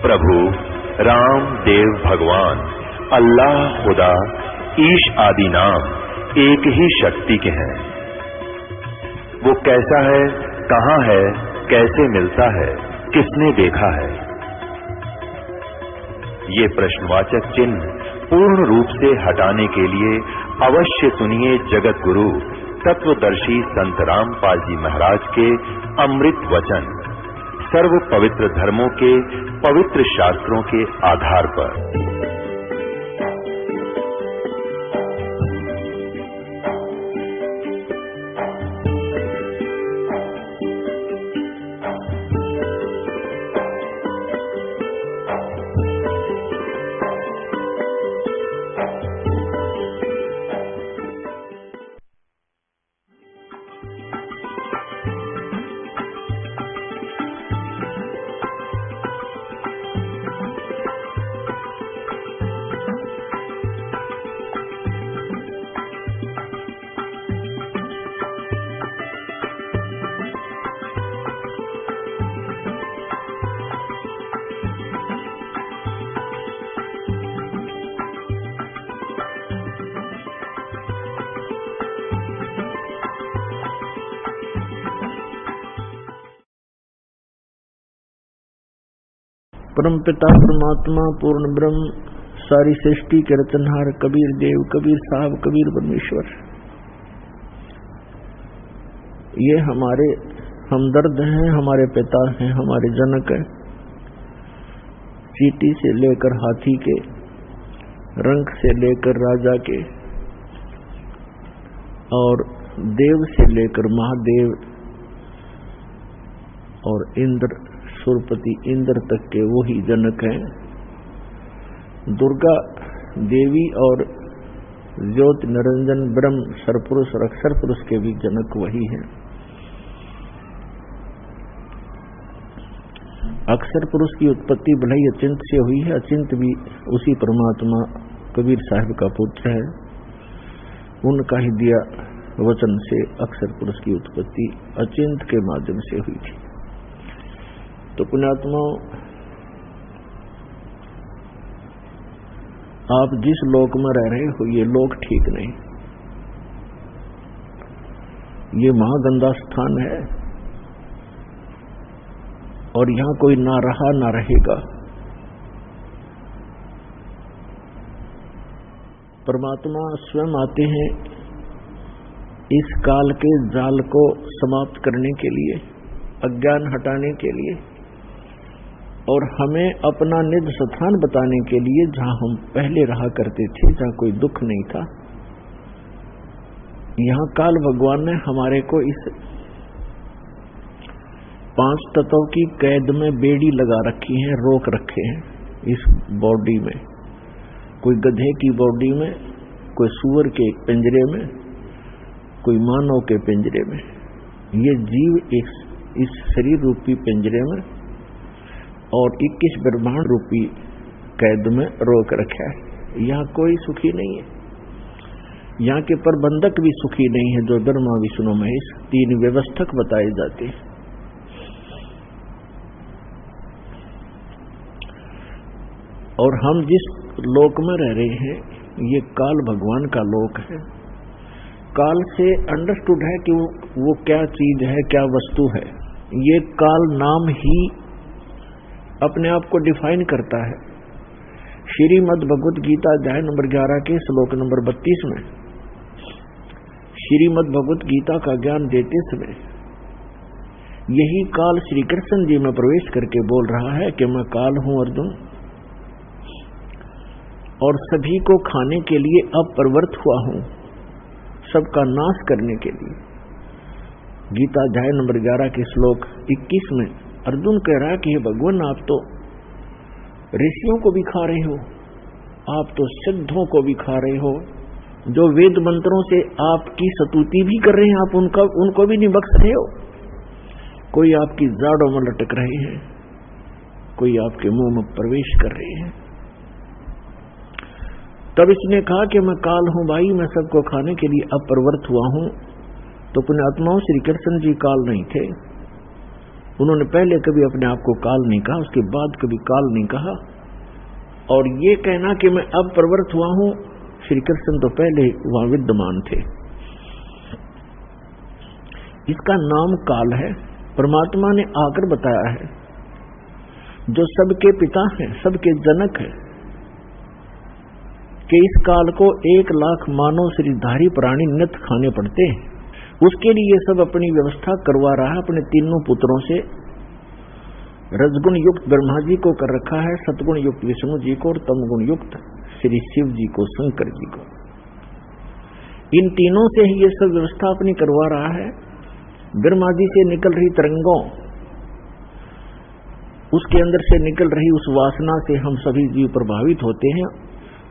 प्रभु राम देव भगवान अल्लाह खुदा ईश आदि नाम एक ही शक्ति के हैं। वो कैसा है, कहां है, कैसे मिलता है, किसने देखा है? ये प्रश्नवाचक चिन्ह पूर्ण रूप से हटाने के लिए अवश्य सुनिए जगत गुरु तत्वदर्शी संत रामपाल जी महाराज के अमृत वचन, सर्व पवित्र धर्मों के पवित्र शास्त्रों के आधार पर। परम पिता परमात्मा पूर्ण ब्रह्म सारी सृष्टि के रचनहार कबीर देव, कबीर साहब, कबीर परमेश्वर, ये हमारे हमदर्द हैं, हमारे पिता हैं, हमारे जनक हैं। चींटी से लेकर हाथी के, रंग से लेकर राजा के, और देव से लेकर महादेव और इंद्र, सुरपति इंद्र तक के वही जनक हैं। दुर्गा देवी और ज्योति निरंजन ब्रह्म सरपुरुष और अक्षर पुरुष के भी जनक वही हैं। अक्षर पुरुष की उत्पत्ति भले ही अचिंत से हुई है, अचिंत भी उसी परमात्मा कबीर साहब का पुत्र है। उनका ही दिया वचन से अक्षर पुरुष की उत्पत्ति अचिंत के माध्यम से हुई थी। तो पुण्यात्माओं, आप जिस लोक में रह रहे हो ये लोक ठीक नहीं, ये महागंदा स्थान है और यहां कोई ना रहा ना रहेगा। परमात्मा स्वयं आते हैं इस काल के जाल को समाप्त करने के लिए, अज्ञान हटाने के लिए, और हमें अपना निज स्थान बताने के लिए, जहां हम पहले रहा करते थे, जहां कोई दुख नहीं था। यहां काल भगवान ने हमारे को इस 5 तत्वों की कैद में बेड़ी लगा रखी है, रोक रखे हैं इस बॉडी में। कोई गधे की बॉडी में, कोई सूअर के पिंजरे में, कोई मानव के पिंजरे में। ये जीव इस शरीर रूपी पिंजरे में और 21 ब्रह्मांड रूपी कैद में रोक रखा है। यहाँ कोई सुखी नहीं है, यहाँ के प्रबंधक भी सुखी नहीं है, जो ब्रह्मा विष्णु महेश 3 व्यवस्थक बताए जाते हैं। और हम जिस लोक में रह रहे हैं ये काल भगवान का लोक है। काल से अंडरस्टूड है कि वो क्या चीज है, क्या वस्तु है। ये काल नाम ही अपने आप को डिफाइन करता है। श्रीमद् भगवत गीता अध्याय नंबर 11 के श्लोक नंबर 32 में श्रीमद् भगवत गीता का ज्ञान देते समय यही काल श्री कृष्ण जी में प्रवेश करके बोल रहा है कि मैं काल हूं अर्जुन, और सभी को खाने के लिए अपरिवर्त हुआ हूं, सबका नाश करने के लिए। गीता अध्याय नंबर 11 के श्लोक 21 में अर्जुन कह रहा है कि हे भगवान, आप तो ऋषियों को भी खा रहे हो, आप तो सिद्धों को भी खा रहे हो, जो वेद मंत्रों से आपकी स्तुति भी कर रहे हैं, आप उनको भी नहीं बख्श रहे हो। कोई आपकी जाड़ों में लटक रहे हैं, कोई आपके मुंह में प्रवेश कर रहे हैं। तब इसने कहा कि मैं काल हूं भाई, मैं सबको खाने के लिए अपरिवर्त हुआ हूं। तो पुण्यात्माओं, श्री कृष्ण जी काल नहीं थे, उन्होंने पहले कभी अपने आप को काल नहीं कहा, उसके बाद कभी काल नहीं कहा। और ये कहना कि मैं अब प्रवृत्त हुआ हूं, श्री कृष्ण तो पहले वहां विद्यमान थे। इसका नाम काल है। परमात्मा ने आकर बताया है, जो सबके पिता हैं, सबके जनक हैं, कि इस काल को 1,00,000 मानव शरीरधारी प्राणी नित्य खाने पड़ते हैं। उसके लिए सब अपनी व्यवस्था करवा रहा है। अपने तीनों पुत्रों से रजगुण युक्त ब्रह्मा जी को कर रखा है, सतगुण युक्त विष्णु जी को और तमगुण युक्त श्री शिव जी को, शंकर जी को। इन तीनों से ही ये सब व्यवस्था अपनी करवा रहा है। ब्रह्मा जी से निकल रही तरंगों, उसके अंदर से निकल रही उस वासना से हम सभी जीव प्रभावित होते हैं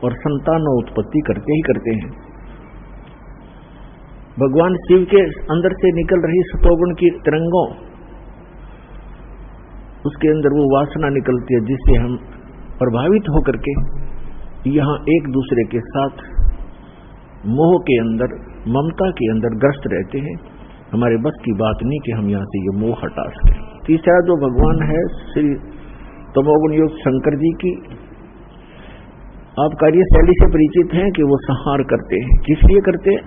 और संतान उत्पत्ति करते ही करते हैं। भगवान शिव के अंदर से निकल रही सतोगुण की तरंगों, उसके अंदर वो वासना निकलती है जिससे हम प्रभावित होकर के यहाँ एक दूसरे के साथ मोह के अंदर, ममता के अंदर ग्रस्त रहते हैं। हमारे बस की बात नहीं कि हम यहाँ से ये मोह हटा सके। तीसरा जो भगवान है श्री तमोगुण युक्त शंकर जी की, आप कार्यशैली से परिचित हैं कि वो संहार करते हैं। किस लिए करते हैं?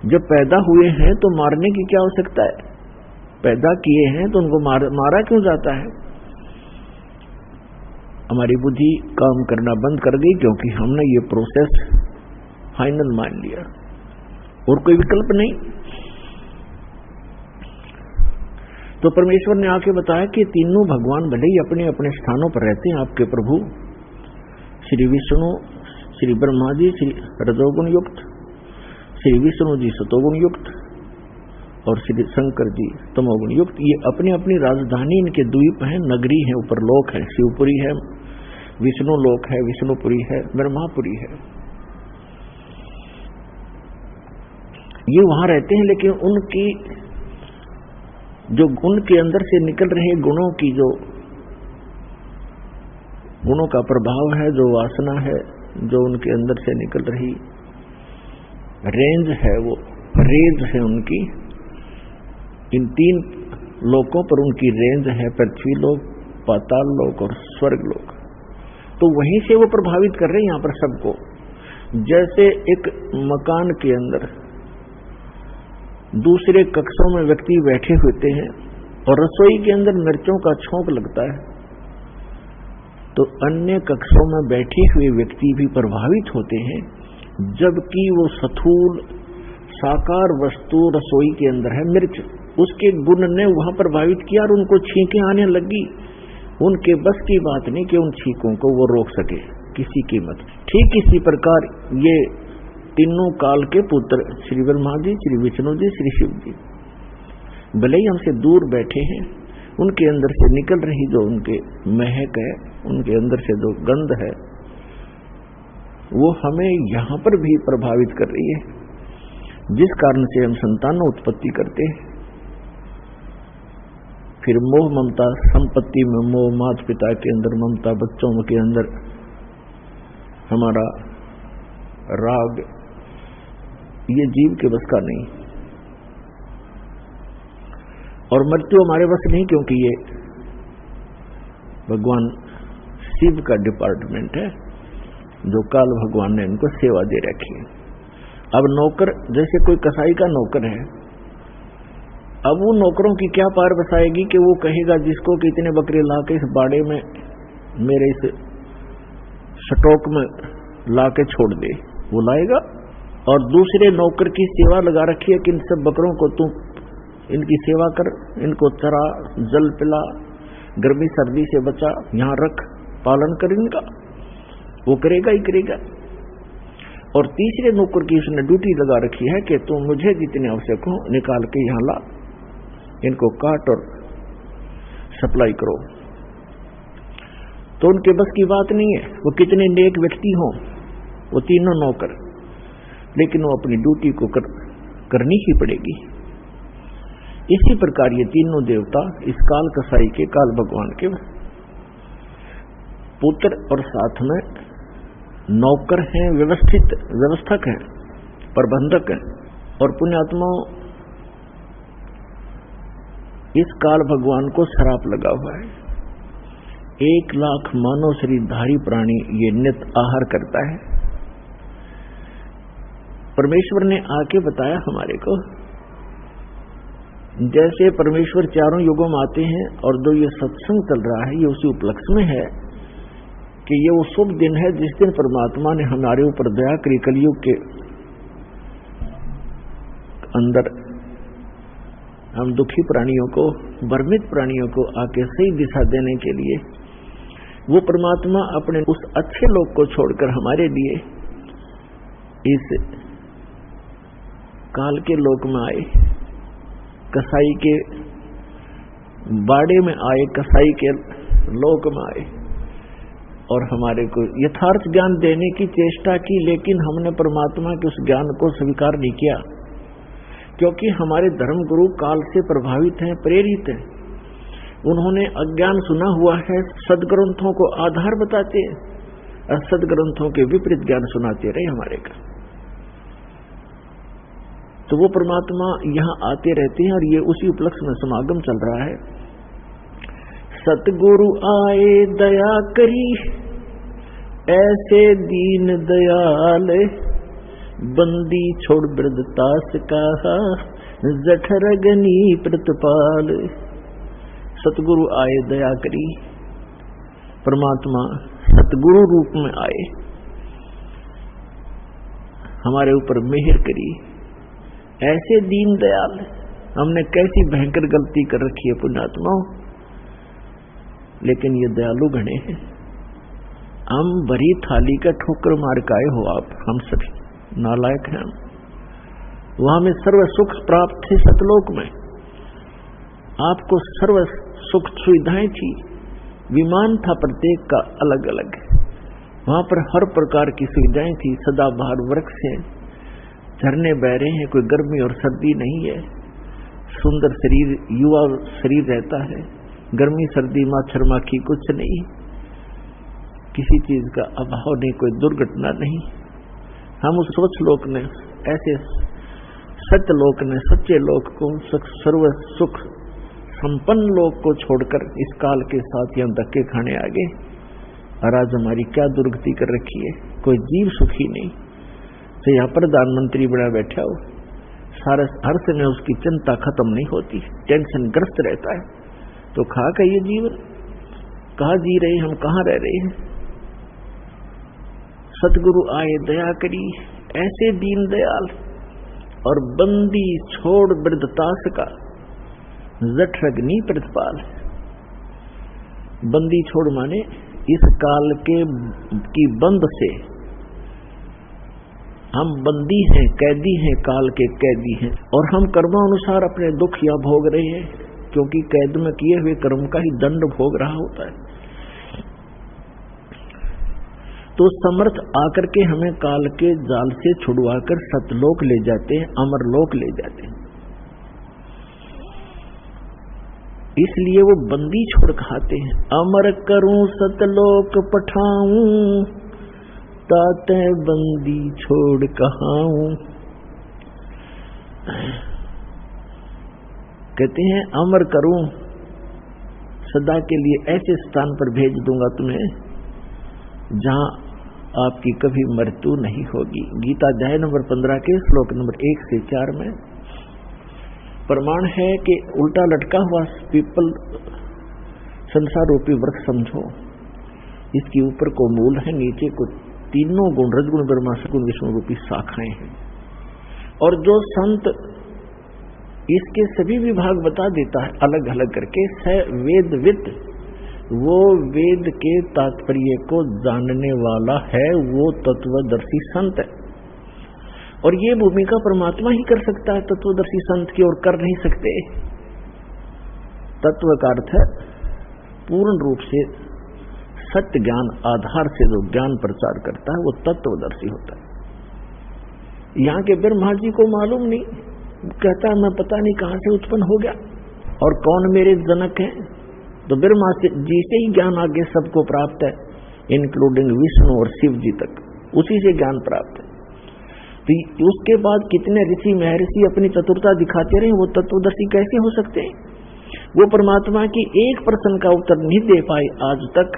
जब पैदा हुए हैं तो मारने की क्या आवश्यकता है? पैदा किए हैं तो उनको मारा क्यों जाता है? हमारी बुद्धि काम करना बंद कर गई क्योंकि हमने ये प्रोसेस फाइनल मान लिया और कोई विकल्प नहीं। तो परमेश्वर ने आके बताया कि तीनों भगवान भले ही अपने अपने स्थानों पर रहते हैं। आपके प्रभु श्री विष्णु, श्री ब्रह्मा जी श्री रजोगुण युक्त, श्री विष्णु जी सतोगुण युक्त और श्री शंकर जी तमोगुण युक्त। ये अपनी अपनी राजधानी, इनके द्वीप हैं, नगरी है, ऊपर लोक है, शिवपुरी है, विष्णु लोक है, विष्णुपुरी है, ब्रह्मापुरी है। ये वहां रहते हैं, लेकिन उनकी जो उनके अंदर से निकल रहे गुणों की, जो गुणों का प्रभाव है, जो वासना है, जो उनके अंदर से निकल रही रेंज है, वो रेंज है उनकी। इन 3 लोकों पर उनकी रेंज है, पृथ्वी लोक, पाताल लोक और स्वर्ग लोक। तो वहीं से वो प्रभावित कर रहे हैं यहाँ पर सबको। जैसे एक मकान के अंदर दूसरे कक्षों में व्यक्ति बैठे होते हैं और रसोई के अंदर मिर्चों का छौंक लगता है, तो अन्य कक्षों में बैठे हुए व्यक्ति भी प्रभावित होते हैं, जबकि वो स्थूल साकार वस्तु रसोई के अंदर है मिर्च, उसके गुण ने वहां प्रभावित किया और उनको छींकें आने लगी। उनके बस की बात नहीं कि उन छींकों को वो रोक सके किसी कीमत। ठीक इसी प्रकार ये तीनों काल के पुत्र श्री ब्रह्मा जी, श्री विष्णु जी, श्री शिव जी भले ही हमसे दूर बैठे हैं, उनके अंदर से निकल रही जो उनके महक है, उनके अंदर से जो गंध है, वो हमें यहां पर भी प्रभावित कर रही है, जिस कारण से हम संतान उत्पत्ति करते हैं। फिर मोह ममता, संपत्ति में मोह, माता पिता के अंदर ममता, बच्चों के अंदर हमारा राग, ये जीव के बस का नहीं। और मृत्यु हमारे बस नहीं, क्योंकि ये भगवान शिव का डिपार्टमेंट है, जो काल भगवान ने इनको सेवा दे रखी है। अब नौकर, जैसे कोई कसाई का नौकर है, अब वो नौकरों की क्या पार बसाएगी कि वो कहेगा जिसको कि इतने बकरे ला के इस बाड़े में मेरे इस स्टॉक में ला के छोड़ दे, वो लाएगा। और दूसरे नौकर की सेवा लगा रखी है कि इन सब बकरों को तू इनकी सेवा कर, इनको चरा, जल पिला, गर्मी सर्दी से बचा, यहाँ रख, पालन कर इनका, वो करेगा ही करेगा। और तीसरे नौकर की उसने ड्यूटी लगा रखी है कि तुम मुझे जितने आवश्यक हो निकाल के यहाँ ला, इनको काट और सप्लाई करो। तो उनके बस की बात नहीं है, वो कितने नेक व्यक्ति हों, वो तीनों नौकर, लेकिन वो अपनी ड्यूटी को करनी ही पड़ेगी। इसी प्रकार ये तीनों देवता इस काल कसाई के, काल भगवान के पुत्र और साथ में नौकर हैं, व्यवस्थक हैं, प्रबंधक हैं। और पुण्यात्माओं, इस काल भगवान को श्राप लगा हुआ है। 1 लाख मानव शरीरधारी प्राणी ये नित्य आहार करता है। परमेश्वर ने आके बताया हमारे को, जैसे परमेश्वर चारों युगों में आते हैं और जो ये सत्संग चल रहा है ये उसी उपलक्ष्य में है कि ये वो शुभ दिन है जिस दिन परमात्मा ने हमारे ऊपर दया करी। कलयुग के अंदर हम दुखी प्राणियों को, भ्रमित प्राणियों को आके सही दिशा देने के लिए वो परमात्मा अपने उस अच्छे लोक को छोड़कर हमारे लिए इस काल के लोक में आए, कसाई के बाड़े में आए, कसाई के लोक में आए और हमारे को यथार्थ ज्ञान देने की चेष्टा की। लेकिन हमने परमात्मा के उस ज्ञान को स्वीकार नहीं किया, क्योंकि हमारे धर्म गुरु काल से प्रभावित हैं, प्रेरित हैं। उन्होंने अज्ञान सुना हुआ है, सदग्रंथों को आधार बताते हैं और सदग्रंथों के विपरीत ज्ञान सुनाते रहे हमारे का। तो वो परमात्मा यहाँ आते रहते हैं और ये उसी उपलक्ष्य में समागम चल रहा है। सतगुरु आए दया करी, ऐसे दीन दयाल, बंदी छोड़ वृद्धतास कहा, जठरगनी प्रतिपाल। सतगुरु आए दया करी, परमात्मा सतगुरु रूप में आए, हमारे ऊपर मेहर करी। ऐसे दीन दयाल, हमने कैसी भयंकर गलती कर रखी है पुण्यात्माओं, लेकिन ये दयालु गणे हैं। हम भरी थाली का ठोकर मार के आए हो आप, हम सभी नालायक हैं। वहां में सर्व सुख प्राप्त थे सतलोक में, आपको सर्व सुख सुविधाएं थी, विमान था प्रत्येक का अलग अलग, वहां पर हर प्रकार की सुविधाएं थी। सदाबहार वृक्ष हैं, झरने बह रहे हैं, कोई गर्मी और सर्दी नहीं है, सुंदर शरीर, युवा शरीर रहता है, गर्मी सर्दी मच्छर माखी कुछ नहीं, किसी चीज का अभाव नहीं, कोई दुर्घटना नहीं। हम उस स्वच्छ लोक ने, ऐसे सत्य लोक ने, सच्चे लोक को, सर्व सुख संपन्न लोक को छोड़कर इस काल के साथ हम धक्के खाने आ गए और आज हमारी क्या दुर्गति कर रखी है। कोई जीव सुखी नहीं, तो यहाँ प्रधानमंत्री बड़ा बैठा हो, सारा हर समय उसकी चिंता खत्म नहीं होती, टेंशन ग्रस्त रहता है। तो खा का ये जीवन कहाँ जी रहे, हम कहाँ रह रहे हैं। सतगुरु आए दया करी, ऐसे दीन दयाल, और बंदी छोड़ वृद्धतास का, जठरग्नि प्रतिपाल। बंदी छोड़ माने इस काल के की बंद से हम बंदी हैं, कैदी हैं, काल के कैदी हैं, और हम कर्मानुसार अपने दुख या भोग रहे हैं, क्योंकि कैद में किए हुए कर्म का ही दंड भोग रहा होता है। तो समर्थ आकर के हमें काल के जाल से छुड़वाकर सतलोक ले जाते हैं, अमरलोक ले जाते हैं। इसलिए वो बंदी छोड़ खाते हैं। अमर करूं सतलोक पठाऊं, ताते बंदी छोड़ कहाऊं। कहते हैं अमर करूं, सदा के लिए ऐसे स्थान पर भेज दूंगा तुम्हें जहां आपकी कभी मृत्यु नहीं होगी। गीता अध्याय नंबर 15 के श्लोक नंबर 1 से 4 में प्रमाण है कि उल्टा लटका हुआ पीपल संसार रूपी वृक्ष समझो, इसके ऊपर को मूल है, नीचे को तीनों गुण रजगुण ब्रह्मा सगुण विष्णु रूपी शाखाएं हैं। और जो संत इसके सभी विभाग बता देता है अलग अलग करके, स वेदविद, वो वेद के तात्पर्य को जानने वाला है, वो तत्वदर्शी संत है। और ये भूमिका परमात्मा ही कर सकता है तत्वदर्शी संत की, और कर नहीं सकते। तत्व का अर्थ है पूर्ण रूप से सत्य ज्ञान आधार से जो ज्ञान प्रचार करता है वो तत्वदर्शी होता है। यहाँ के ब्रह्मा जी को मालूम नहीं, कहता है मैं पता नहीं कहां से उत्पन्न हो गया और कौन मेरे जनक हैं। तो ब्रह्मा जी से ही ज्ञान आगे सबको प्राप्त है, इंक्लूडिंग विष्णु और शिव जी तक, उसी से ज्ञान प्राप्त है। तो उसके बाद कितने ऋषि महर्षि अपनी चतुरता दिखाते रहे, वो तत्वदर्शी कैसे हो सकते हैं? वो परमात्मा की एक प्रश्न का उत्तर नहीं दे पाए आज तक।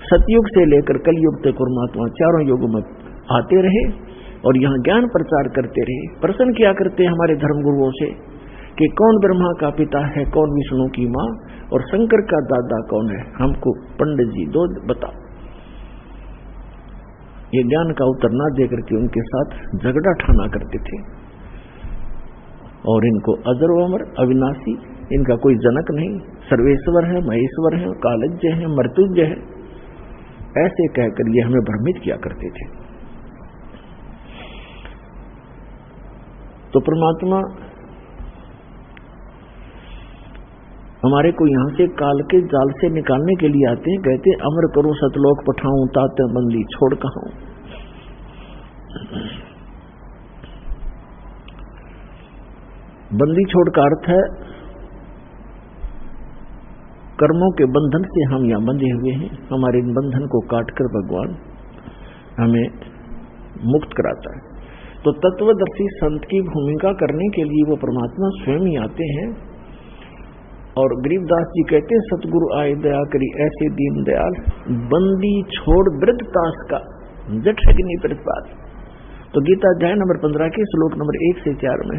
सतयुग से लेकर कलयुग तक परमात्मा चारों युगों में आते रहे और यहाँ ज्ञान प्रचार करते रहे। प्रश्न किया करते हमारे धर्मगुरुओं से कि कौन ब्रह्मा का पिता है, कौन विष्णु की माँ और शंकर का दादा कौन है, हमको पंडित जी दो बता। ये ज्ञान का उत्तर ना देकर के उनके साथ झगड़ा ठाना करते थे। और इनको अजर अमर अविनाशी, इनका कोई जनक नहीं, सर्वेश्वर है, महेश्वर है, कालज्य है, मृत्युंजय है, ऐसे कहकर ये हमें भ्रमित किया करते थे। तो परमात्मा हमारे को यहां से काल के जाल से निकालने के लिए आते हैं। कहते अमर करूं सतलोक पठाऊं, ताते बंदी छोड़ कहां। बंदी छोड़ का अर्थ है कर्मों के बंधन से हम यहां बंधे हुए हैं। हमारे इन बंधन को काटकर भगवान हमें मुक्त कराता है। तो तत्वदर्शी संत की भूमिका करने के लिए वो परमात्मा स्वयं ही आते हैं। और गरीबदास जी कहते हैं सतगुरु आए दया करी ऐसे दीन दयाल, बंदी छोड़ वृद्ध तास का जट है कि नहीं प्रतिपाद। तो गीता अध्याय नंबर 15 के श्लोक नंबर 1 से 4 में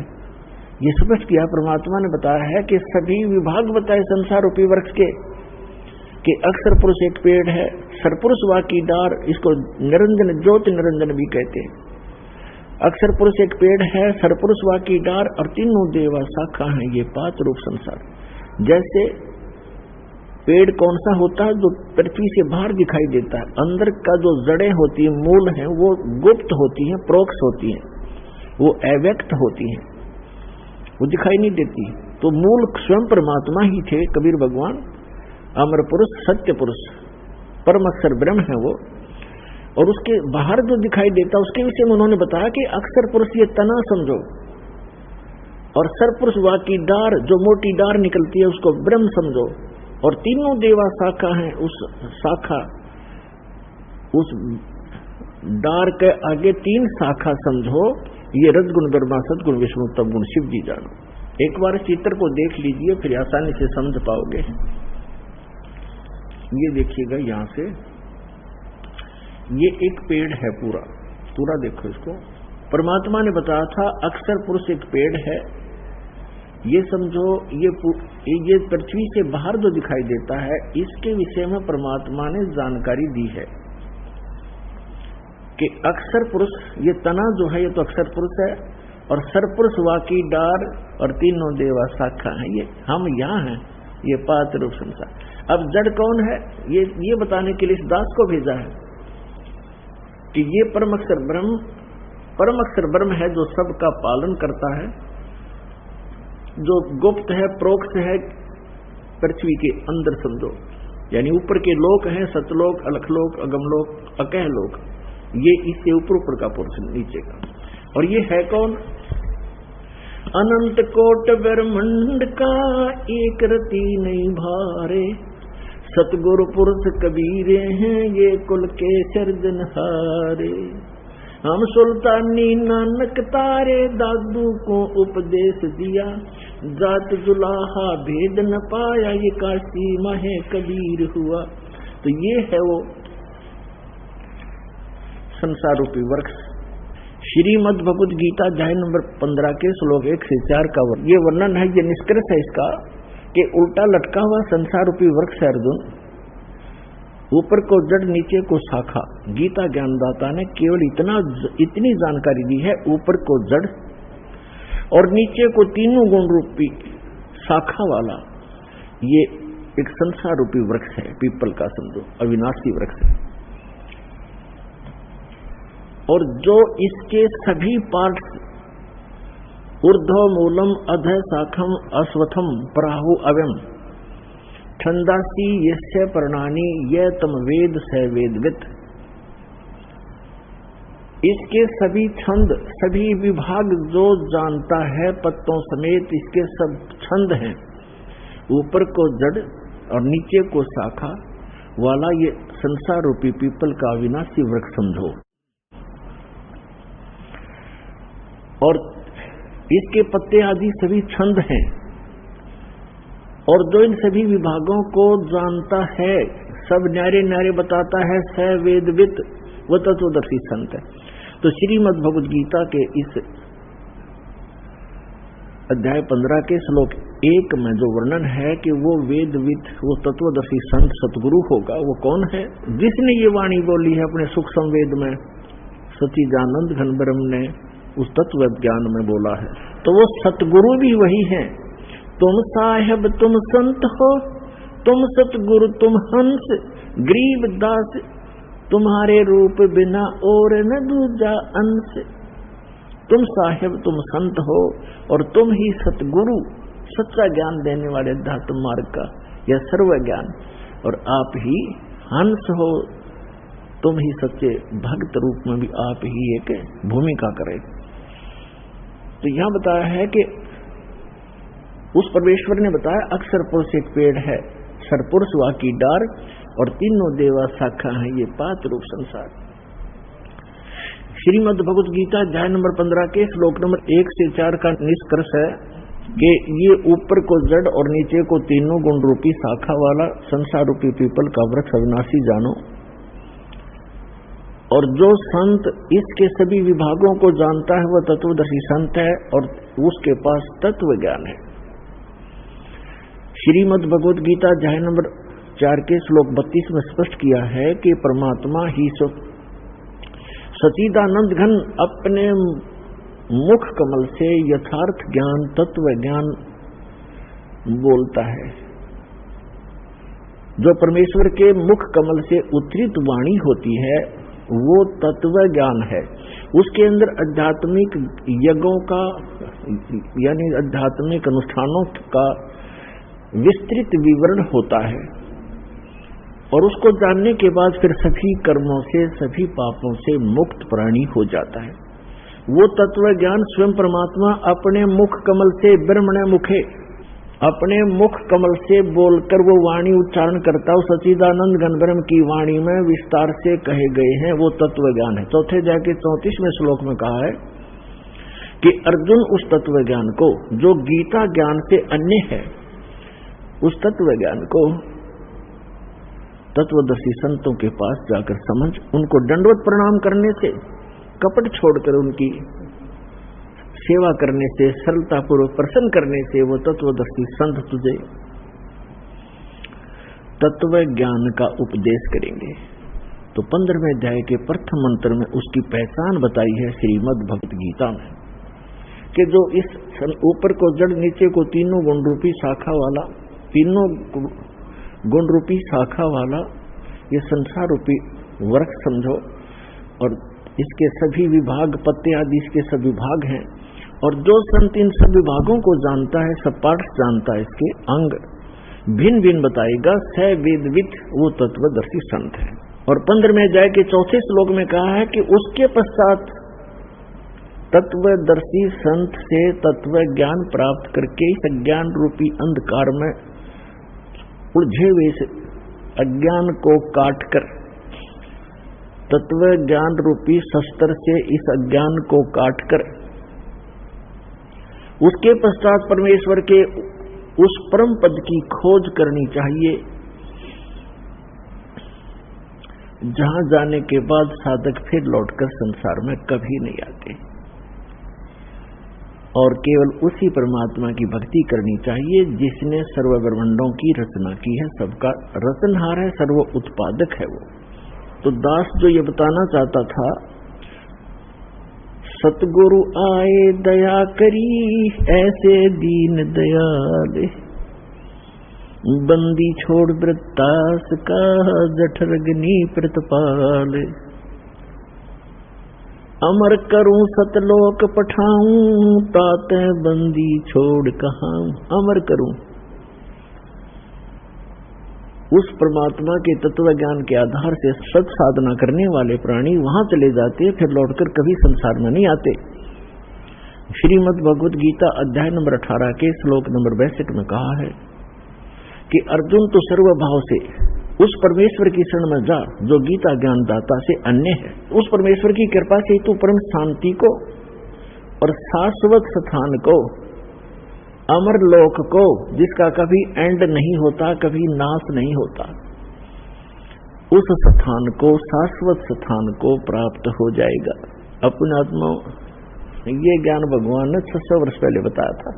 ये स्पष्ट किया परमात्मा ने बताया है कि सभी विभाग बताए संसार रूपी वृक्ष के कि अक्षर पुरुष एक पेड़ है, सरपुरुष वाकी डार, इसको निरंजन ज्योति निरंजन भी कहते हैं। अक्षर पुरुष एक पेड़ है, सरपुरुष वाकी डार और तीनों देवा शाखा है, ये 5 रूप संसार। जैसे पेड़ कौन सा होता है जो पृथ्वी से बाहर दिखाई देता है, अंदर का जो जड़ें होती है, मूल है, वो गुप्त होती हैं, प्रोक्ष होती हैं, वो अव्यक्त होती हैं, वो दिखाई नहीं देती। तो मूल स्वयं परमात्मा ही थे कबीर भगवान, अमर पुरुष, सत्य पुरुष, परम अक्षर ब्रह्म है वो। और उसके बाहर जो दिखाई देता उसके विषय में उन्होंने बताया कि अक्षर पुरुष ये तना समझो, और सरपुरुष वाकी डार जो मोटी डार निकलती है उसको ब्रह्म समझो, और तीनों देवा शाखा हैं, उस शाखा उस डार के आगे 3 शाखा समझो, ये रजगुण ब्रह्मा सदगुण विष्णु तमगुण शिव जी जानो। एक बार चित्र को देख लीजिए फिर आसानी से समझ पाओगे। ये देखिएगा यहां से, ये एक पेड़ है पूरा देखो इसको। परमात्मा ने बताया था अक्षर पुरुष एक पेड़ है, ये समझो ये पृथ्वी से बाहर जो दिखाई देता है इसके विषय में परमात्मा ने जानकारी दी है कि अक्षर पुरुष ये तना जो है ये तो अक्षर पुरुष है, और सरपुरुष वाकी डार और तीनों देवा शाखा है, ये हम यहाँ हैं, ये 5 रूप संसार। अब जड़ कौन है ये बताने के लिए इस दास को भेजा है कि ये परम अक्षर ब्रह्म है जो सबका पालन करता है, जो गुप्त है, प्रोक्त है, पृथ्वी के अंदर समझो, यानी ऊपर के लोक हैं, सतलोक, अलखलोक, अगमलोक, अकहलोक, ये इससे ऊपर का पोर्शन नीचे का। और ये है कौन? अनंत कोट ब्रह्मांड का एक रति नहीं भारे, सतगुरु पुरुष कबीरे हैं ये कुल के सर्जनहारे। हम सुल्तानी नानक तारे दादू को उपदेश दिया, जात जुलाहा भेद न पाया ये काशी माहे कबीर हुआ। तो ये है वो संसार रूपी वृक्ष। श्रीमद् भगवद गीता अध्याय नंबर 15 के श्लोक 1 से 4 का ये वर्णन है, ये निष्कर्ष है इसका कि उल्टा लटका हुआ संसार रूपी वृक्ष है अर्जुन, ऊपर को जड़ नीचे को शाखा। गीता ज्ञानदाता ने केवल इतनी जानकारी दी है, ऊपर को जड़ और नीचे को तीनों गुण रूपी शाखा वाला ये एक संसार रूपी वृक्ष है, पीपल का समझो, अविनाशी वृक्ष है। और जो इसके सभी पार्ट्स ऊर्ध्व मूलम अध शाखम अश्वथम प्राहु अव्यम छंदासी यस्य पर्णानि ये तम वेद स वेदवित। इसके सभी छंद, सभी विभाग जो जानता है पत्तों समेत इसके सब छंद हैं, ऊपर को जड़ और नीचे को शाखा वाला ये संसार रूपी पीपल का अविनाशी वृक्ष समझो। और इसके पत्ते आदि सभी छंद हैं, और जो इन सभी विभागों को जानता है, सब न्यारे न्यारे बताता है, स वेदवित वो तत्वदर्शी संत है। तो श्रीमद् भगवद गीता के इस अध्याय 15 के श्लोक 1 में जो वर्णन है कि वो वेदवित, वो तत्वदर्शी संत सतगुरु होगा, वो कौन है? जिसने ये वाणी बोली है अपने सुख संवेद में, सच्चिदानंद घन ब्रह्म ने उस तत्व ज्ञान में बोला है, तो वो सतगुरु भी वही है। तुम साहेब तुम संत हो, तुम सतगुरु तुम हंस, गरीब दास तुम्हारे रूप बिना और न दूजा अंश। तुम साहेब तुम संत हो और तुम ही सतगुरु, सच्चा ज्ञान देने वाले अध्यात्म मार्ग का यह सर्व ज्ञान, और आप ही हंस हो, तुम ही सच्चे भक्त रूप में भी आप ही एक भूमिका करे। तो यहां बताया है कि उस परमेश्वर ने बताया अक्षर पुरुष एक पेड़ है, सरपुरुष वाकी डार, और तीनों देवा शाखा है ये पांच रूप संसार। श्रीमद् भगवद गीता अध्याय नंबर 15 के श्लोक नंबर 1 से 4 का निष्कर्ष है कि ये ऊपर को जड़ और नीचे को तीनों गुण रूपी शाखा वाला संसार रूपी पीपल का वृक्ष अविनाशी जानो, और जो संत इसके सभी विभागों को जानता है वह तत्वदर्शी संत है और उसके पास तत्व ज्ञान है। श्रीमद् भगवद गीता अध्याय नंबर 4 के श्लोक 32 में स्पष्ट किया है कि परमात्मा ही सच्चिदानंद घन अपने मुख कमल से यथार्थ ज्ञान, तत्व ज्ञान बोलता है। जो परमेश्वर के मुख कमल से उद्धृत वाणी होती है वो तत्व ज्ञान है। उसके अंदर आध्यात्मिक यज्ञों का यानी आध्यात्मिक अनुष्ठानों का विस्तृत विवरण होता है, और उसको जानने के बाद फिर सभी कर्मों से, सभी पापों से मुक्त प्राणी हो जाता है। वो तत्व ज्ञान स्वयं परमात्मा अपने मुख कमल से, ब्रह्मणे मुखे, अपने मुख कमल से बोलकर वो वाणी उच्चारण करता है। सच्चिदानंद घन ब्रह्म की वाणी में विस्तार से कहे गए हैं वो तत्व ज्ञान है। चौथे अध्याय के 34वें श्लोक में कहा है कि अर्जुन उस तत्व ज्ञान को जो गीता ज्ञान से अन्य है, उस तत्व ज्ञान को तत्वदर्शी संतों के पास जाकर समझ, उनको दंडवत प्रणाम करने से, कपट छोड़कर उनकी सेवा करने से, सरलता पूर्वक प्रसन्न करने से वो तत्वदर्शी संत तुझे तत्व ज्ञान का उपदेश करेंगे। तो 15वें अध्याय के प्रथम मंत्र में उसकी पहचान बताई है श्रीमद् भगवद गीता में कि जो इस ऊपर को जड़, नीचे को तीनों गुण रूपी शाखा वाला, तीनों गुण रूपी शाखा वाला ये संसार रूपी वृक्ष समझो, और इसके सभी विभाग, पत्ते आदि इसके सभी भाग हैं, और जो संत इन सब विभागों को जानता है, सब पाठ जानता है, इसके अंग भिन्न भिन्न बताएगा, स वेदवित वो तत्वदर्शी संत है। और 15वें अध्याय के 4 श्लोक में कहा है कि उसके पश्चात तत्वदर्शी संत से तत्व ज्ञान प्राप्त करके इस अज्ञान रूपी अंधकार में उलझे हुए इस अज्ञान को काटकर, तत्व ज्ञान रूपी शस्त्र से इस अज्ञान को काटकर, उसके पश्चात परमेश्वर के उस परम पद की खोज करनी चाहिए जहां जाने के बाद साधक फिर लौटकर संसार में कभी नहीं आते, और केवल उसी परमात्मा की भक्ति करनी चाहिए जिसने सर्व ब्रह्मांडों की रचना की है, सबका रचनहार है, सर्व उत्पादक है वो। तो दास जो ये बताना चाहता था, सतगुरु आए दया करी ऐसे दीन दयाल, बंदी छोड़ वृत्तास का जठरग्नि प्रतिपाल, अमर करूं सतलोक पठाऊं तात बंदी छोड़ कहां, अमर करूं। उस परमात्मा के तत्व ज्ञान के आधार से सत साधना करने वाले प्राणी वहां चले जाते, फिर लौटकर कभी संसार में नहीं आते। श्रीमद् भगवद गीता अध्याय नंबर 18 के श्लोक नंबर 62 में कहा है कि अर्जुन तो सर्वभाव से उस परमेश्वर की शरण में जा जो गीता ज्ञान दाता से अन्य है। उस परमेश्वर की कृपा से तू परम शांति को और शाश्वत स्थान को अमर लोक को, जिसका कभी एंड नहीं होता, कभी नाश नहीं होता, उस स्थान को, शाश्वत स्थान को प्राप्त हो जाएगा। अपने आत्मा, ये ज्ञान भगवान ने 600 वर्ष पहले बताया था।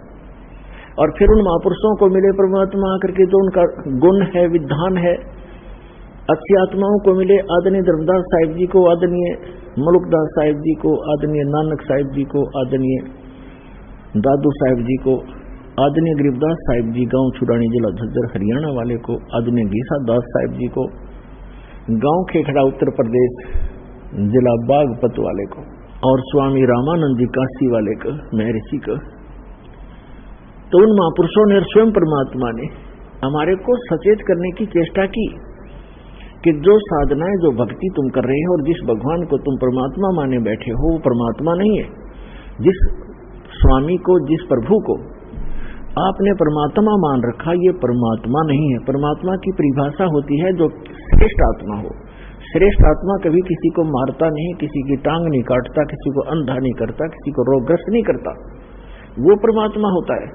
और फिर उन महापुरुषों को मिले परमात्मा आकर के, जो उनका गुण है, विधान है। अच्छी आत्माओं को मिले, आदरणीय धर्मदास साहिब जी को, आदरणीय मलुकदास साहिब जी को, आदरणीय नानक साहिब जी को, आदरणीय दादू साहिब जी को, आदरणीय गरीबदास साहिब जी गांव छुड़ानी जिला झज्जर हरियाणा वाले को, आदरणीय गीसा दास साहिब जी को गांव खेखड़ा उत्तर प्रदेश जिला बागपत वाले को, और स्वामी रामानंद जी काशी वाले को, महर्षि को। तो उन महापुरुषों ने, स्वयं परमात्मा ने हमारे को सचेत करने की चेष्टा की कि जो साधनाएं, जो भक्ति तुम कर रहे हो और जिस भगवान को तुम परमात्मा माने बैठे हो, वो परमात्मा नहीं है। जिस स्वामी को, जिस प्रभु को आपने परमात्मा मान रखा, ये परमात्मा नहीं है। परमात्मा की परिभाषा होती है जो श्रेष्ठ आत्मा हो। श्रेष्ठ आत्मा कभी किसी को मारता नहीं, किसी की टांग नहीं काटता, किसी को अंधा नहीं करता, किसी को रोगग्रस्त नहीं करता, वो परमात्मा होता है।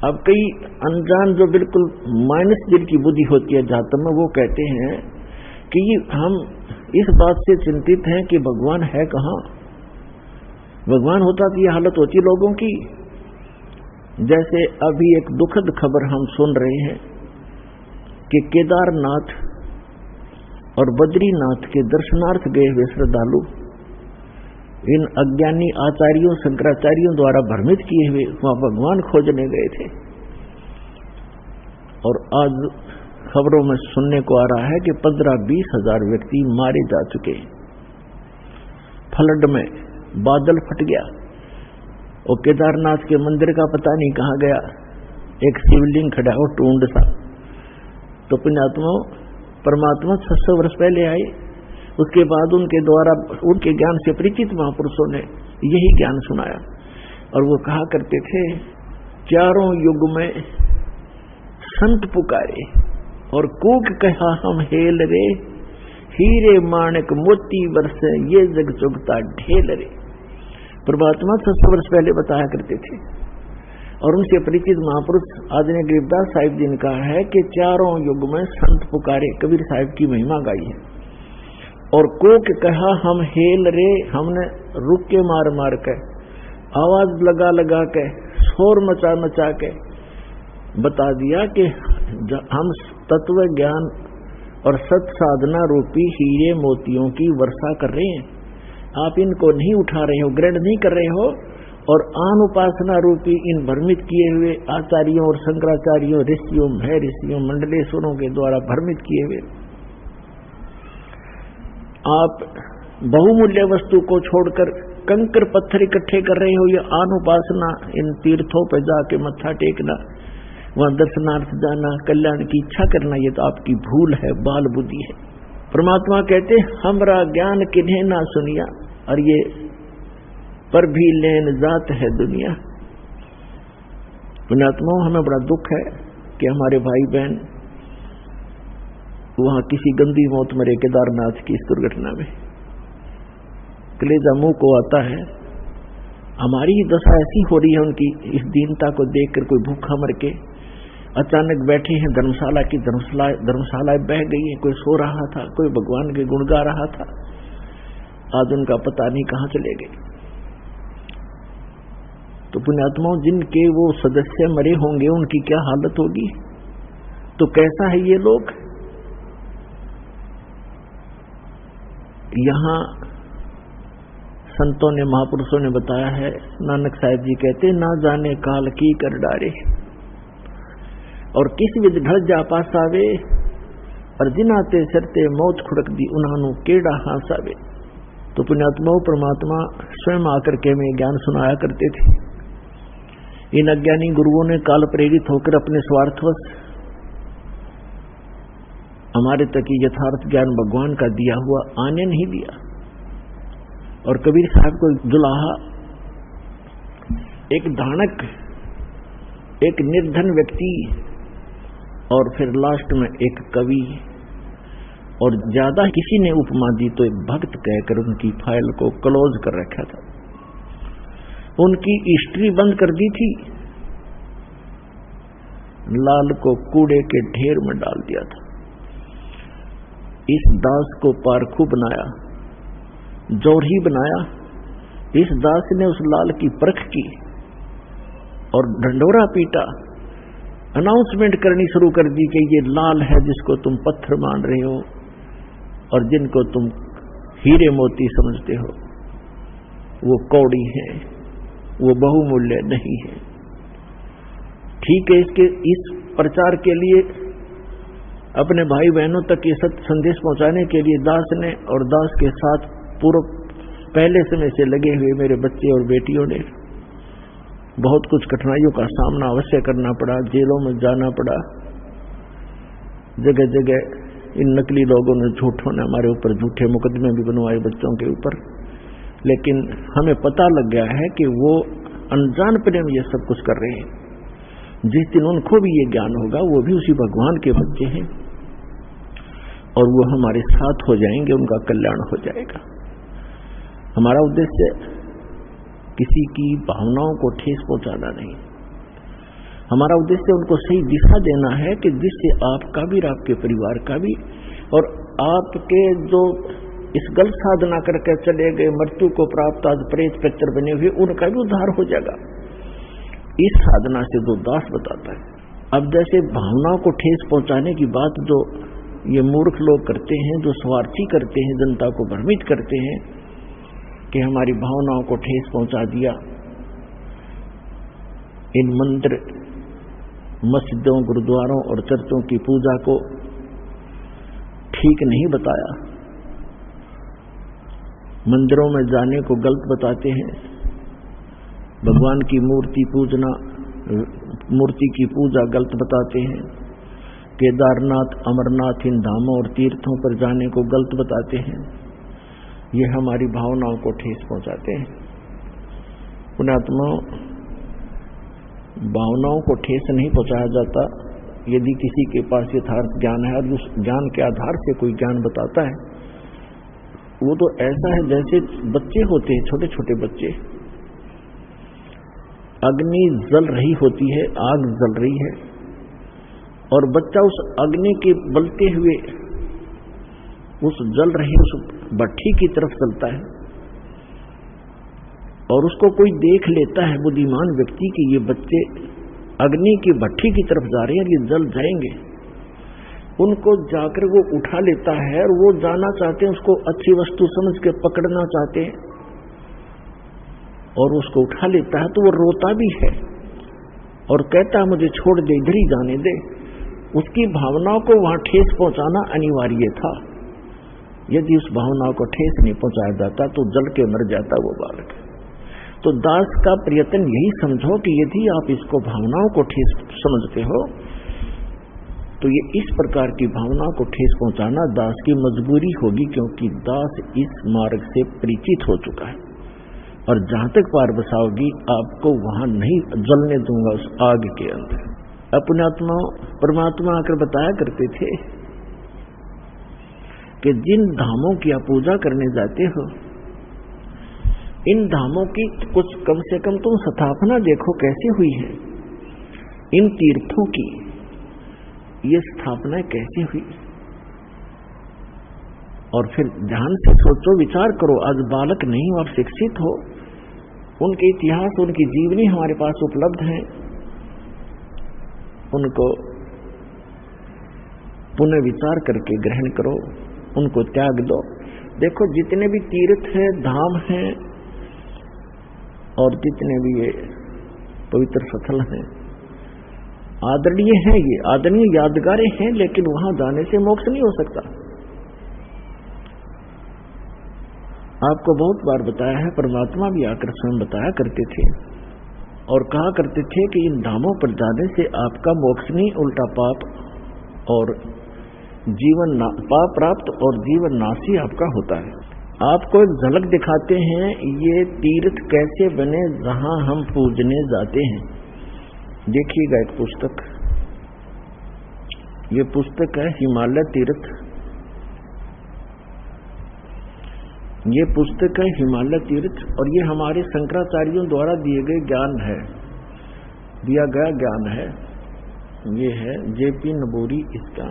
अब कई अनजान जो बिल्कुल माइनस दिल की बुद्धि होती है जातम में, वो कहते हैं कि हम इस बात से चिंतित हैं कि भगवान है कहाँ। भगवान होता तो ये हालत होती लोगों की। जैसे अभी एक दुखद खबर हम सुन रहे हैं कि केदारनाथ और बद्रीनाथ के दर्शनार्थ गए हुए श्रद्धालु इन अज्ञानी आचार्यों, शंकराचार्यों द्वारा भ्रमित किए हुए वहां भगवान खोजने गए थे। और आज खबरों में सुनने को आ रहा है कि 15-20 हजार व्यक्ति मारे जा चुके। फ्लड में बादल फट गया और केदारनाथ के मंदिर का पता नहीं कहाँ गया, एक शिवलिंग खड़ा हो टूंड सा। तो पुण्यात्मा परमात्मा 600 वर्ष पहले आए, उसके बाद उनके द्वारा, उनके ज्ञान से परिचित महापुरुषों ने यही ज्ञान सुनाया। और वो कहा करते थे, चारों युग में संत पुकारे और कूक कहा हम हेल रे, हीरे माणक मोती बरसे ये जग चुगता ढेल रे। परमात्मा 600 वर्ष पहले बताया करते थे। और उनसे परिचित महापुरुष आदरणीय गरीबदास साहिब जी ने कहा है कि चारों युग में संत पुकारे, कबीर साहिब की महिमा गाई है। और कोक कहा हम हेल रे, हमने रुक के मार मार के, आवाज लगा लगा के, शोर मचा मचा के बता दिया कि हम तत्व ज्ञान और सत साधना रूपी हीरे मोतियों की वर्षा कर रहे हैं। आप इनको नहीं उठा रहे हो, ग्रहण नहीं कर रहे हो, और आन उपासना रूपी इन भ्रमित किए हुए आचार्यों और शंकराचार्यों, ऋषियों, महर्षियों, मंडलेश्वरों के द्वारा भ्रमित किए हुए आप बहुमूल्य वस्तु को छोड़कर कंकर पत्थर इकट्ठे कर रहे हो। ये आन उपासना, इन तीर्थों पर जाके मत्था टेकना, वहां दर्शनार्थ जाना, कल्याण की इच्छा करना, ये तो आपकी भूल है, बाल बुद्धि है। परमात्मा कहते हमरा ज्ञान किन्हें ना सुनिया, और ये पर भी लेन जात है दुनिया। पुण्यात्माओं, हमें बड़ा दुख है कि हमारे भाई बहन वहां किसी गंदी मौत मरे केदारनाथ की इस दुर्घटना में। कलेजा मुंह को आता है। हमारी ही दशा ऐसी हो रही है उनकी इस दीनता को देखकर। कोई भूखा मर के अचानक बैठे हैं धर्मशाला की, धर्मशालाएं बह गई है। कोई सो रहा था, कोई भगवान के गुण गा रहा था, आज उनका पता नहीं कहां चले गए। तो पुण्यात्माओं, जिनके वो सदस्य मरे होंगे उनकी क्या हालत होगी। तो कैसा है ये लोग। यहां संतों ने, महापुरुषों ने बताया है, नानक साहिब जी कहते ना जाने काल की कर डारे, और किस विध ढल जा पासावे, और जिनाते सरते मौत खुड़क दी उन्हानु केड़ा हासावे। तो पुण्यात्माओं, परमात्मा स्वयं आकर के हमें ज्ञान सुनाया करते थे। इन अज्ञानी गुरुओं ने काल प्रेरित होकर अपने स्वार्थवश हमारे तक यथार्थ ज्ञान भगवान का दिया हुआ आने नहीं दिया। और कबीर साहब को दुलाहा, एक धानक, एक निर्धन व्यक्ति, और फिर लास्ट में एक कवि, और ज्यादा किसी ने उपमा दी तो एक भक्त कहकर उनकी फाइल को क्लोज कर रखा था। उनकी हिस्ट्री बंद कर दी थी लाल को कूड़े के ढेर में डाल दिया था। इस दास को पारखू बनाया, जौहरी बनाया। इस दास ने उस लाल की परख की और ढंढोरा पीटा, अनाउंसमेंट करनी शुरू कर दी कि ये लाल है जिसको तुम पत्थर मान रहे हो और जिनको तुम हीरे मोती समझते हो, वो कौड़ी है, वो बहुमूल्य नहीं है। ठीक है, इसके इस प्रचार के लिए अपने भाई बहनों तक ये सत्य संदेश पहुंचाने के लिए दास ने और दास के साथ पूर्व पहले समय से लगे हुए मेरे बच्चे और बेटियों ने बहुत कुछ कठिनाइयों का सामना अवश्य करना पड़ा, जेलों में जाना पड़ा। जगह जगह इन नकली लोगों ने, झूठों ने हमारे ऊपर झूठे मुकदमे भी बनवाए बच्चों के ऊपर, लेकिन हमें पता लग गया है कि वो अनजानपने में ये सब कुछ कर रहे हैं। जिस दिन उनको भी ये ज्ञान होगा, वो भी उसी भगवान के बच्चे हैं और वो हमारे साथ हो जाएंगे, उनका कल्याण हो जाएगा। हमारा उद्देश्य किसी की भावनाओं को ठेस पहुंचाना नहीं, हमारा उद्देश्य उनको सही दिशा देना है कि जिससे आपका भी, आपके परिवार का भी और आपके जो इस गलत साधना करके चले गए, मृत्यु को प्राप्त आज प्रेत पितर बने हुए, उनका भी उद्धार हो जाएगा। इस साधना से जो दास बताता है। अब जैसे भावनाओं को ठेस पहुंचाने की बात जो ये मूर्ख लोग करते हैं, जो स्वार्थी करते हैं, जनता को भ्रमित करते हैं कि हमारी भावनाओं को ठेस पहुंचा दिया, इन मंदिर, मस्जिदों, गुरुद्वारों और चर्चों की पूजा को ठीक नहीं बताया, मंदिरों में जाने को गलत बताते हैं, भगवान की मूर्ति पूजना, मूर्ति की पूजा गलत बताते हैं, केदारनाथ, अमरनाथ, इन धामों और तीर्थों पर जाने को गलत बताते हैं। ये हमारी भावनाओं को ठेस पहुंचाते हैं। पुण्यात्माओं, भावनाओं को ठेस नहीं पहुंचाया जाता यदि किसी के पास यथार्थ ज्ञान है और उस ज्ञान के आधार से कोई ज्ञान बताता है। वो तो ऐसा है जैसे बच्चे होते हैं, छोटे छोटे बच्चे, अग्नि जल रही होती है, आग जल रही है और बच्चा उस अग्नि के बलते हुए उस जल रही उस भट्ठी की तरफ चलता है और उसको कोई देख लेता है, बुद्धिमान व्यक्ति, कि ये बच्चे अग्नि की भट्ठी की तरफ जा रहे हैं और ये जल जाएंगे। उनको जाकर वो उठा लेता है और वो जाना चाहते हैं, उसको अच्छी वस्तु समझ के पकड़ना चाहते हैं और उसको उठा लेता है तो वो रोता भी है और कहता है मुझे छोड़ दे, इधर ही जाने दे। उसकी भावनाओं को वहां ठेस पहुंचाना अनिवार्य था। यदि उस भावनाओं को ठेस नहीं पहुंचाया जाता तो जल के मर जाता वो बालक। तो दास का प्रयत्न यही समझो कि यदि आप इसको भावनाओं को ठेस समझते हो तो ये इस प्रकार की भावनाओं को ठेस पहुंचाना दास की मजबूरी होगी, क्योंकि दास इस मार्ग से परिचित हो चुका है और जहां तक पार बसाओगी आपको वहां नहीं जलने दूंगा उस आग के अंदर। अपने आत्मा परमात्मा आकर बताया करते थे कि जिन धामों की आप पूजा करने जाते हो, इन धामों की कुछ कम से कम तुम स्थापना देखो कैसे हुई है। इन तीर्थों की ये स्थापना कैसे हुई, और फिर ध्यान से सोचो, विचार करो। आज बालक नहीं हो, आप शिक्षित हो, उनके इतिहास, उनकी जीवनी हमारे पास उपलब्ध है, उनको पुनः विचार करके ग्रहण करो, उनको त्याग दो। देखो जितने भी तीर्थ हैं, धाम हैं और जितने भी ये पवित्र स्थल हैं, आदरणीय हैं, ये आदरणीय यादगारें हैं, लेकिन वहां जाने से मोक्ष नहीं हो सकता। आपको बहुत बार बताया है, परमात्मा भी आकर स्वयं बताया करते थे और कहा करते थे कि इन धामों पर जाने से आपका मोक्ष नहीं, उल्टा पाप और जीवन पाप प्राप्त और जीवन नाशी आपका होता है। आपको एक झलक दिखाते हैं ये तीर्थ कैसे बने जहां हम पूजने जाते हैं। देखिएगा एक पुस्तक, ये पुस्तक है हिमालय तीर्थ, ये पुस्तक है हिमालय तीर्थ और ये हमारे शंकराचार्यों द्वारा दिए गए ज्ञान है, दिया गया ज्ञान है। ये है जेपी नबूरी, इसका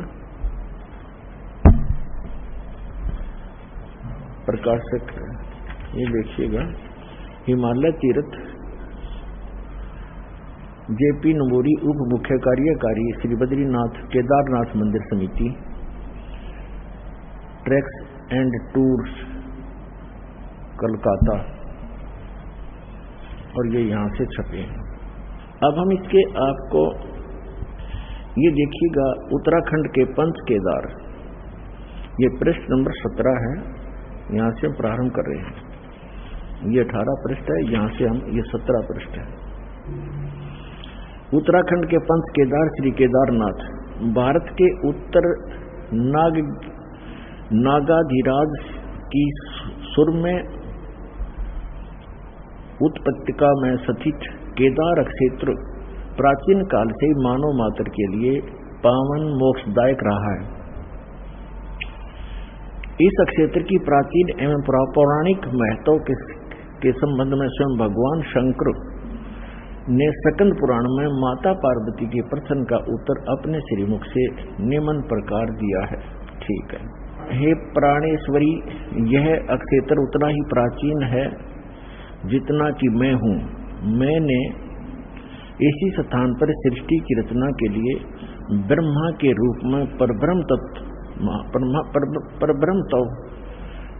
प्रकाशक है। ये देखिएगा, हिमालय तीर्थ जेपी नबूरी, उप मुख्य कार्यकारी श्री बद्रीनाथ केदारनाथ मंदिर समिति, ट्रैक्स एंड टूर्स कलकत्ता, और ये यहां से छपे हैं। अब हम इसके आपको ये देखिएगा, उत्तराखंड के पंच केदार, ये पृष्ठ नंबर 17 है, यहां से हम प्रारंभ कर रहे हैं। ये 18 पृष्ठ है, यहां से हम ये 17 पृष्ठ है। उत्तराखंड के पंच केदार श्री केदारनाथ भारत के उत्तर नागाधिराज की सुरम्य उत्पत्तिका में स्थित केदार क्षेत्र प्राचीन काल से मानव मात्र के लिए पावन मोक्षदायक रहा है। इस क्षेत्र की प्राचीन एवं पौराणिक महत्व के संबंध में स्वयं भगवान शंकर ने स्कंद पुराण में माता पार्वती के प्रश्न का उत्तर अपने श्रीमुख से निम्न प्रकार दिया है। ठीक है। हे प्राणेश्वरी, यह क्षेत्र उतना ही प्राचीन है जितना कि मैं हूँ। मैंने इसी स्थान पर सृष्टि की रचना के लिए ब्रह्मा के रूप में परब्रह्म तत्व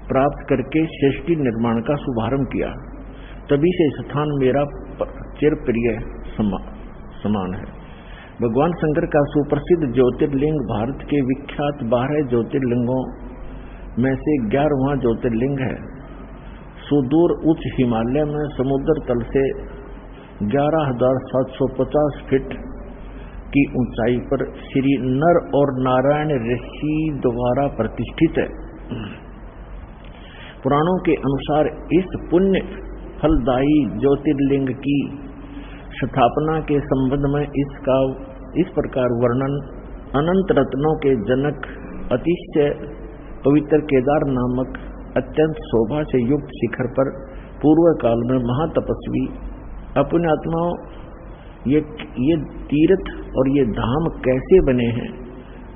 प्राप्त करके सृष्टि निर्माण का शुभारंभ किया। तभी से स्थान मेरा चिर प्रिय समान है। भगवान शंकर का सुप्रसिद्ध ज्योतिर्लिंग भारत के विख्यात 12 ज्योतिर्लिंगों में से 11वां ज्योतिर्लिंग है। सुदूर उच्च हिमालय में समुद्र तल से 11,750 फीट की ऊंचाई पर श्री नर और नारायण ऋषि द्वारा प्रतिष्ठित है। पुराणों के अनुसार इस पुण्य फलदायी ज्योतिर्लिंग की स्थापना के संबंध में इसका इस प्रकार वर्णन, अनंत रत्नों के जनक अतिशय पवित्र केदार नामक अत्यंत शोभा से युक्त शिखर पर पूर्व काल में महातपस्वी अपने आत्माओं ये तीर्थ और ये धाम कैसे बने हैं,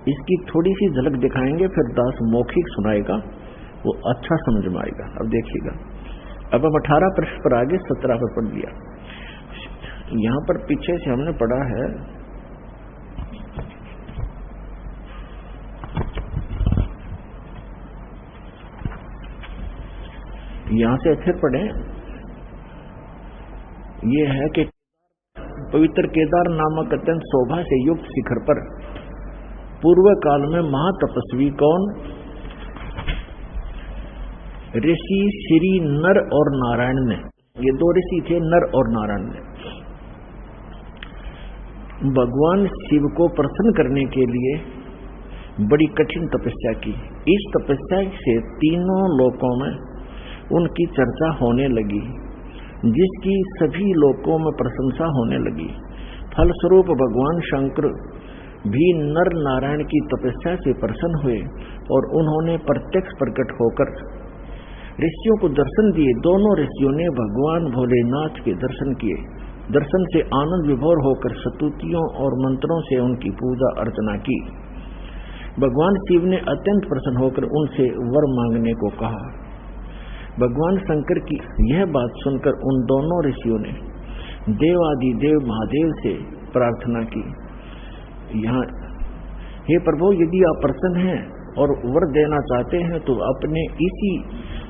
इसकी थोड़ी सी झलक दिखाएंगे, फिर दास मौखिक सुनाएगा, वो अच्छा समझ में आएगा। अब देखिएगा, अब हम 18 पृष्ठ पर आगे 17 पर पढ़ दिया। यहां पर पीछे से हमने पढ़ा है, यहां से फिर पढ़े, ये है कि पवित्र केदार नामक अत्यंत शोभा से युक्त शिखर पर पूर्व काल में महातपस्वी कौन? ऋषि श्री नर और नारायण ने, ये 2 ऋषि थे, नर और नारायण ने भगवान शिव को प्रसन्न करने के लिए बड़ी कठिन तपस्या की। इस तपस्या से तीनों लोकों में उनकी चर्चा होने लगी, जिसकी सभी लोकों में प्रशंसा होने लगी। फलस्वरूप भगवान शंकर भी नर नारायण की तपस्या से प्रसन्न हुए और उन्होंने प्रत्यक्ष प्रकट होकर ऋषियों को दर्शन दिए। दोनों ऋषियों ने भगवान भोलेनाथ के दर्शन किए। दर्शन से आनंद विभोर होकर स्तुतियों और मंत्रों से उनकी पूजा अर्चना की। भगवान शिव ने अत्यंत प्रसन्न होकर उनसे वर मांगने को कहा। भगवान शंकर की यह बात सुनकर उन दोनों ऋषियों ने देवादिदेव महादेव से प्रार्थना की, यहाँ हे प्रभु, यदि आप प्रसन्न हैं और वर देना चाहते हैं तो अपने इसी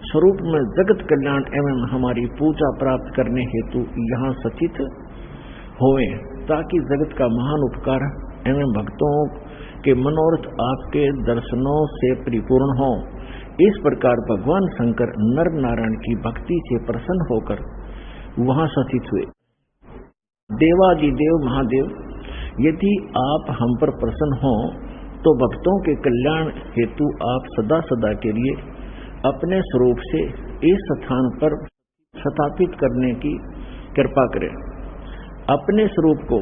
स्वरूप में जगत कल्याण एवं हमारी पूजा प्राप्त करने हेतु यहाँ सचित होवें, ताकि जगत का महान उपकार एवं भक्तों के मनोरथ आपके दर्शनों से परिपूर्ण हो। इस प्रकार भगवान शंकर नर नारायण की भक्ति से प्रसन्न होकर वहां स्थित हुए। देवादिदेव महादेव, यदि आप हम पर प्रसन्न हो तो भक्तों के कल्याण हेतु आप सदा सदा के लिए अपने स्वरूप से इस स्थान पर स्थापित करने की कृपा करें। अपने स्वरूप को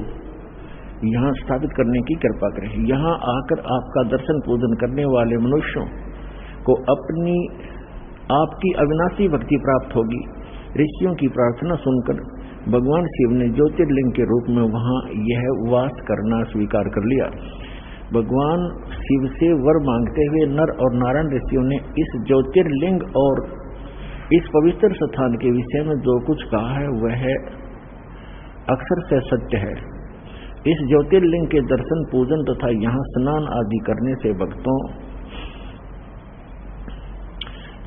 यहाँ स्थापित करने की कृपा करें। यहाँ आकर आपका दर्शन पूजन करने वाले मनुष्यों को आपकी अविनाशी भक्ति प्राप्त होगी। ऋषियों की प्रार्थना सुनकर भगवान शिव ने ज्योतिर्लिंग के रूप में वहां यह वास करना स्वीकार कर लिया। भगवान शिव से वर मांगते हुए नर और नारायण ऋषियों ने इस ज्योतिर्लिंग और इस पवित्र स्थान के विषय में जो कुछ कहा है वह अक्षर से सत्य है। इस ज्योतिर्लिंग के दर्शन, पूजन तथा यहाँ स्नान आदि करने से भक्तों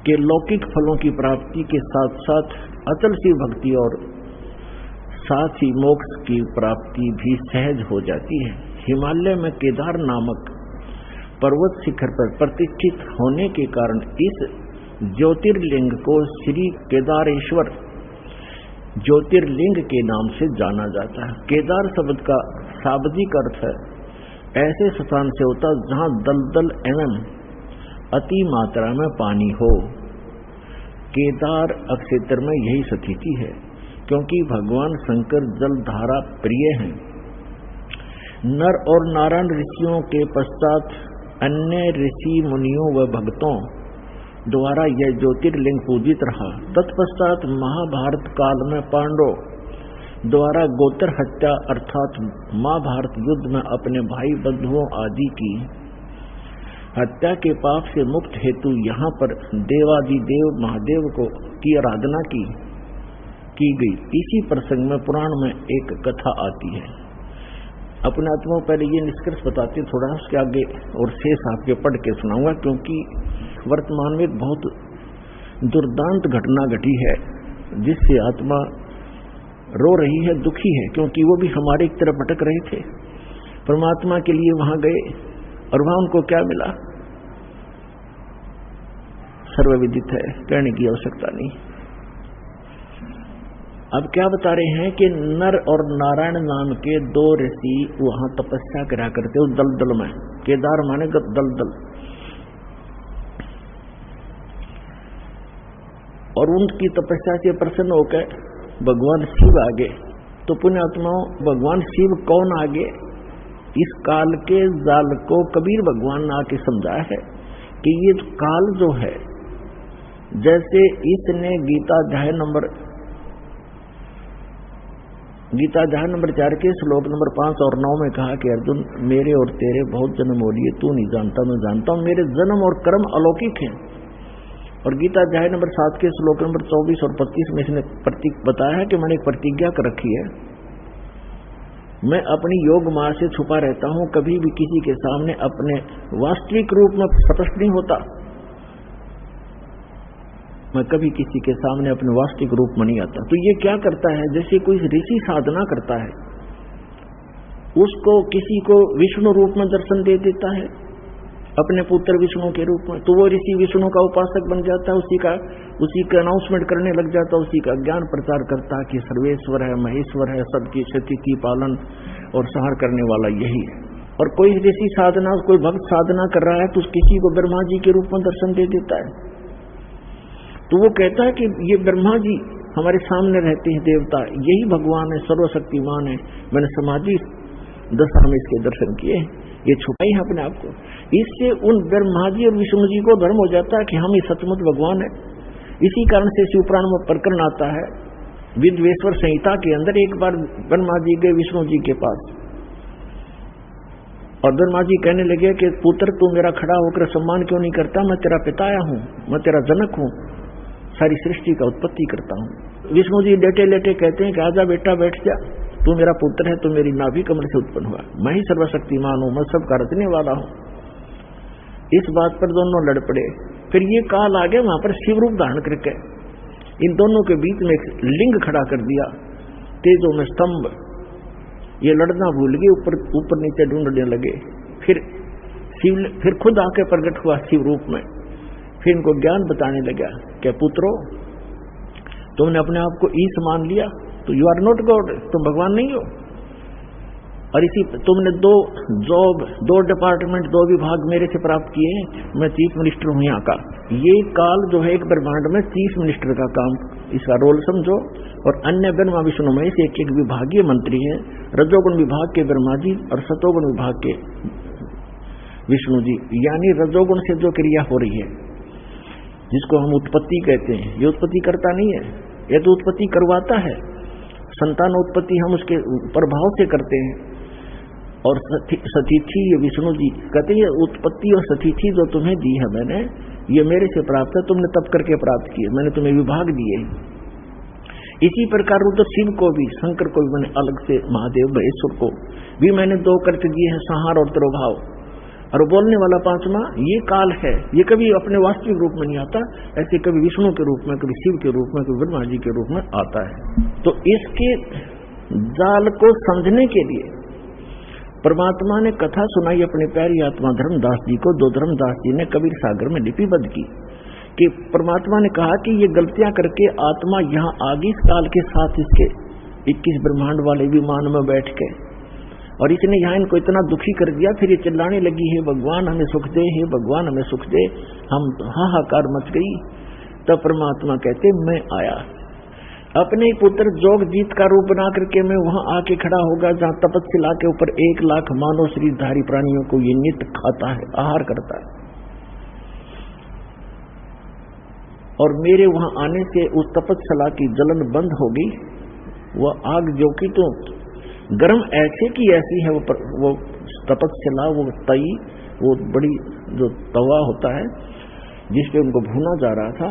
के लौकिक फलों की प्राप्ति के साथ साथ अचल शिव भक्ति और साथ ही मोक्ष की प्राप्ति भी सहज हो जाती है। हिमालय में केदार नामक पर्वत शिखर पर प्रतिष्ठित होने के कारण इस ज्योतिर्लिंग को श्री केदारेश्वर ज्योतिर्लिंग के नाम से जाना जाता है। केदार शब्द का शाब्दिक अर्थ है ऐसे स्थान से होता जहां दलदल एवं अति मात्रा में पानी हो। केदार क्षेत्र में यही स्थिति है, क्योंकि भगवान शंकर जलधारा प्रिय हैं। नर और नारायण ऋषियों के पश्चात अन्य ऋषि मुनियों व भक्तों द्वारा यह ज्योतिर्लिंग पूजित रहा। तत्पश्चात महाभारत काल में पांडवों द्वारा गोत्र हत्या अर्थात महाभारत युद्ध में अपने भाई बंधुओं आदि की हत्या के पाप से मुक्त हेतु यहाँ पर देवादिदेव महादेव की आराधना की गई। इसी प्रसंग में पुराण में एक कथा आती है। अपने आत्मा पहले ये निष्कर्ष बताते थोड़ा उसके आगे और शेष आपके पढ़ के सुनाऊंगा, क्योंकि वर्तमान में बहुत दुर्दांत घटना घटी है जिससे आत्मा रो रही है, दुखी है, क्योंकि वो भी हमारे की तरफ भटक रहे थे। परमात्मा के लिए वहां गए और वहां उनको क्या मिला सर्वविदित है, कहने की आवश्यकता नहीं। अब क्या बता रहे हैं कि नर और नारायण नाम के दो ऋषि वहां तपस्या करा करते उस दलदल में। केदार माने दलदल, और उनकी तपस्या से प्रसन्न होकर भगवान शिव आगे। तो पुण्यात्माओं, भगवान शिव कौन आगे? इस काल के जाल को कबीर भगवान ने आके समझाया है कि ये काल जो है, जैसे इसने गीता अध्याय नंबर 4 के श्लोक नंबर 5 और 9 में कहा कि अर्जुन, मेरे और तेरे बहुत जन्म हो लिए, तू नहीं जानता, मैं जानता हूं, मेरे जन्म और कर्म अलौकिक हैं। और गीता अध्याय नंबर 7 के श्लोक नंबर 24 और 25 में इसने बताया है कि मैंने एक प्रतिज्ञा कर रखी है, मैं अपनी योग माया से छुपा रहता हूं, कभी भी किसी के सामने अपने वास्तविक रूप में स्पष्ट नहीं होता। मैं कभी किसी के सामने अपने वास्तविक रूप में नहीं आता। तो ये क्या करता है, जैसे कोई ऋषि साधना करता है, उसको किसी को विष्णु रूप में दर्शन दे देता है अपने पुत्र विष्णु के रूप में, तो वो ऋषि विष्णु का उपासक बन जाता है, उसी का अनाउंसमेंट करने लग जाता है, उसी का ज्ञान प्रचार करता है कि सर्वेश्वर है, महेश्वर है, सबकी स्थिति पालन और संहार करने वाला यही है। और कोई ऋषि साधना, कोई भक्त साधना कर रहा है तो किसी को ब्रह्मा जी के रूप में दर्शन दे देता है। तो वो कहता है कि ये ब्रह्मा जी हमारे सामने रहते हैं, देवता, यही भगवान है, सर्वशक्तिमान है, मैंने समाधि दशा में इसके दर्शन किए, ये छुपाई है अपने आप को। इससे उन ब्रह्मा जी और विष्णु जी को भ्रम हो जाता है कि हम ही सचमुच भगवान है। इसी कारण से शिवपुराण में प्रकरण आता है, विद्वेश्वर संहिता के अंदर, एक बार ब्रह्मा जी गए विष्णु जी के पास और ब्रह्मा जी कहने लगे कि पुत्र, तू मेरा खड़ा होकर सम्मान क्यों नहीं करता, मैं तेरा पिता आया हूं, मैं तेरा जनक हूं, सारी सृष्टि का उत्पत्ति करता हूं। विष्णु जी लेटे लेटे कहते हैं कि आजा बेटा, बैठ जा, तू मेरा पुत्र है, तू मेरी नाभि कमल से उत्पन्न हुआ, मैं ही सर्वशक्तिमान हूं, मैं सबका रचने वाला हूं। इस बात पर दोनों लड़ पड़े। फिर ये काल आगे वहां पर शिव रूप धारण करके इन दोनों के बीच में एक लिंग खड़ा कर दिया, तेजों में स्तंभ। ये लड़ना भूल गए, ऊपर नीचे ढूंढने लगे। फिर खुद आके प्रकट हुआ शिव रूप में, फिर इनको ज्ञान बताने लगा, क्या पुत्रो, तुमने अपने आप को ईश मान लिया तो यू आर नॉट गॉड, तुम भगवान नहीं हो। और इसी तुमने दो डिपार्टमेंट, 2 विभाग मेरे से प्राप्त किए, मैं चीफ मिनिस्टर हूं यहाँ का। ये काल जो है एक ब्रह्मांड में चीफ मिनिस्टर का काम, इसका रोल समझो। और अन्य ब्रह्मा विष्णु में से एक विभागीय मंत्री है, रजोगुण विभाग के ब्रह्मा जी और सतोगुण विभाग के विष्णु जी। यानी रजोगुण से जो क्रिया हो रही है, जिसको हम उत्पत्ति कहते हैं, ये उत्पत्ति करता नहीं है, ये तो उत्पत्ति करवाता है। संतानोत्पत्ति हम उसके प्रभाव से करते हैं। और सतिथि ये विष्णु जी कहते हैं, ये उत्पत्ति और सतिथि जो तुम्हें दी है मैंने, ये मेरे से प्राप्त है, तुमने तप करके प्राप्त किए, मैंने तुम्हें विभाग दिए। इसी प्रकार रुद्र शिव को भी, शंकर को भी मैंने अलग से, महादेव महेश्वर को भी मैंने 2 कर्त दिए हैं, संहार और तिरोभाव। और बोलने वाला 5वां ये काल है, ये कभी अपने वास्तविक रूप में नहीं आता, ऐसे कभी विष्णु के रूप में, कभी शिव के रूप में, कभी ब्रह्मा जी के रूप में आता है। तो इसके जाल को समझने के लिए परमात्मा ने कथा सुनाई अपने प्यारी आत्मा धर्मदास जी को। 2 धर्मदास जी ने कबीर सागर में लिपिबद्ध की कि परमात्मा ने कहा कि ये गलतियां करके आत्मा यहाँ आगे इस काल के साथ इसके 21 ब्रह्मांड वाले विमान में बैठ के, और इसने यहाँ इनको इतना दुखी कर दिया। फिर ये चिल्लाने लगी, है भगवान हमें सुख दे, हे भगवान हमें सुख दे। हम हाहाकार मच गई। तब परमात्मा कहते मैं आया, अपने पुत्र जोगजीत का रूप बना करके मैं वहां आके खड़ा होगा जहां तपस्या के ऊपर 1 लाख मानव शरीरधारी प्राणियों को ये नित्य खाता है, आहार करता है। और मेरे वहां आने से उस तपस्या की जलन बंद हो गई। वह आग जो कि तो गर्म ऐसे की ऐसी है, वो तपस्या, वो तई, वो बड़ी जो तवा होता है जिसपे उनको भूना जा रहा था,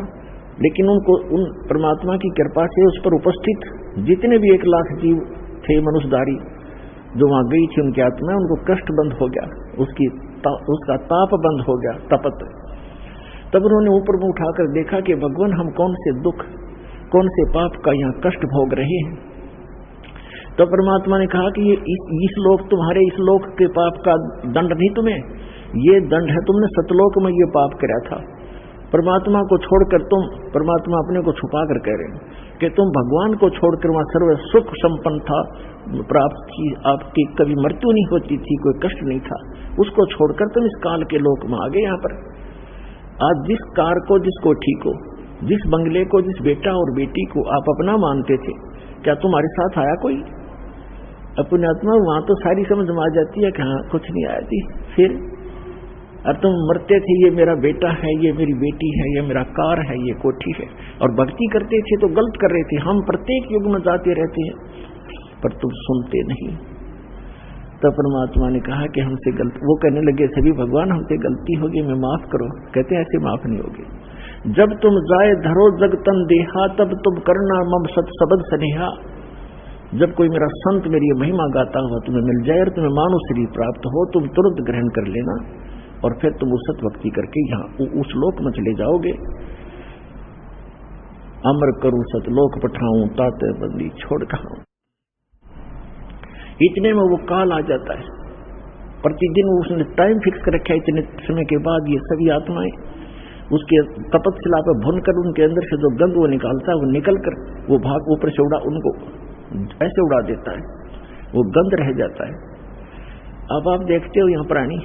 लेकिन उनको उन परमात्मा की कृपा से उस पर उपस्थित जितने भी 1 लाख जीव थे मनुष्यधारी जो वहां गई थी, उनकी आत्मा, उनको कष्ट बंद हो गया, उसका ताप बंद हो गया, तपत। तब उन्होंने ऊपर में उठाकर देखा कि भगवान हम कौन से दुख, कौन से पाप का यहाँ कष्ट भोग रहे हैं। तो परमात्मा ने कहा कि ये इस लोक, तुम्हारे इस लोक के पाप का दंड नहीं तुम्हें, ये दंड है, तुमने सतलोक में ये पाप किया था। परमात्मा को छोड़कर तुम, परमात्मा अपने को छुपा कर कह रहे हैं कि तुम भगवान को छोड़कर वहां सर्व सुख संपन्न था, प्राप्त की, आपकी कभी मृत्यु नहीं होती थी, कोई कष्ट नहीं था, उसको छोड़कर तुम इस काल के लोक में आ गए। यहाँ पर आज जिस कार को, जिस कोठी को, जिस बंगले को, जिस बेटा और बेटी को आप अपना मानते थे, क्या तुम्हारे साथ आया कोई? अपने आत्मा वहां तो सारी समझ में आ जाती है कि हाँ कुछ नहीं आया थी। फिर और तुम मरते थे, ये मेरा बेटा है, ये मेरी बेटी है, ये मेरा कार है, ये कोठी है, और भक्ति करते थे तो गलत कर रहे थे। हम प्रत्येक युग में जाते रहते हैं पर तुम सुनते नहीं। तब परमात्मा ने कहा कि हमसे गलती, वो कहने लगे सभी भगवान हमसे गलती होगी, मैं माफ करो। कहते ऐसे माफ नहीं होगी। जब तुम जाए धरो जग तन देहा, तब तुम करना मम सत सबद सनेहा। जब कोई मेरा संत मेरी महिमा गाता हुआ तुम्हें मिल जाए और तुम्हें मानव शरीर प्राप्त हो, तुम तुरंत ग्रहण कर लेना और फिर तुम उस सत्भक्ति करके यहाँ उस लोक में चले जाओगे। अमर करूं सतलोक पठाऊं, ताते बंदी छोड़ खाऊं। इतने में वो काल आ जाता है। प्रतिदिन उसने टाइम फिक्स कर रखा है, इतने समय के बाद ये सभी आत्माएं उसके तपस्या पर भुन कर उनके अंदर से जो गंध वो निकालता है, वो निकल कर वो भाग ऊपर से उड़ा, उनको ऐसे उड़ा देता है, वो गंध रह जाता है। अब आप देखते हो यहाँ प्राणी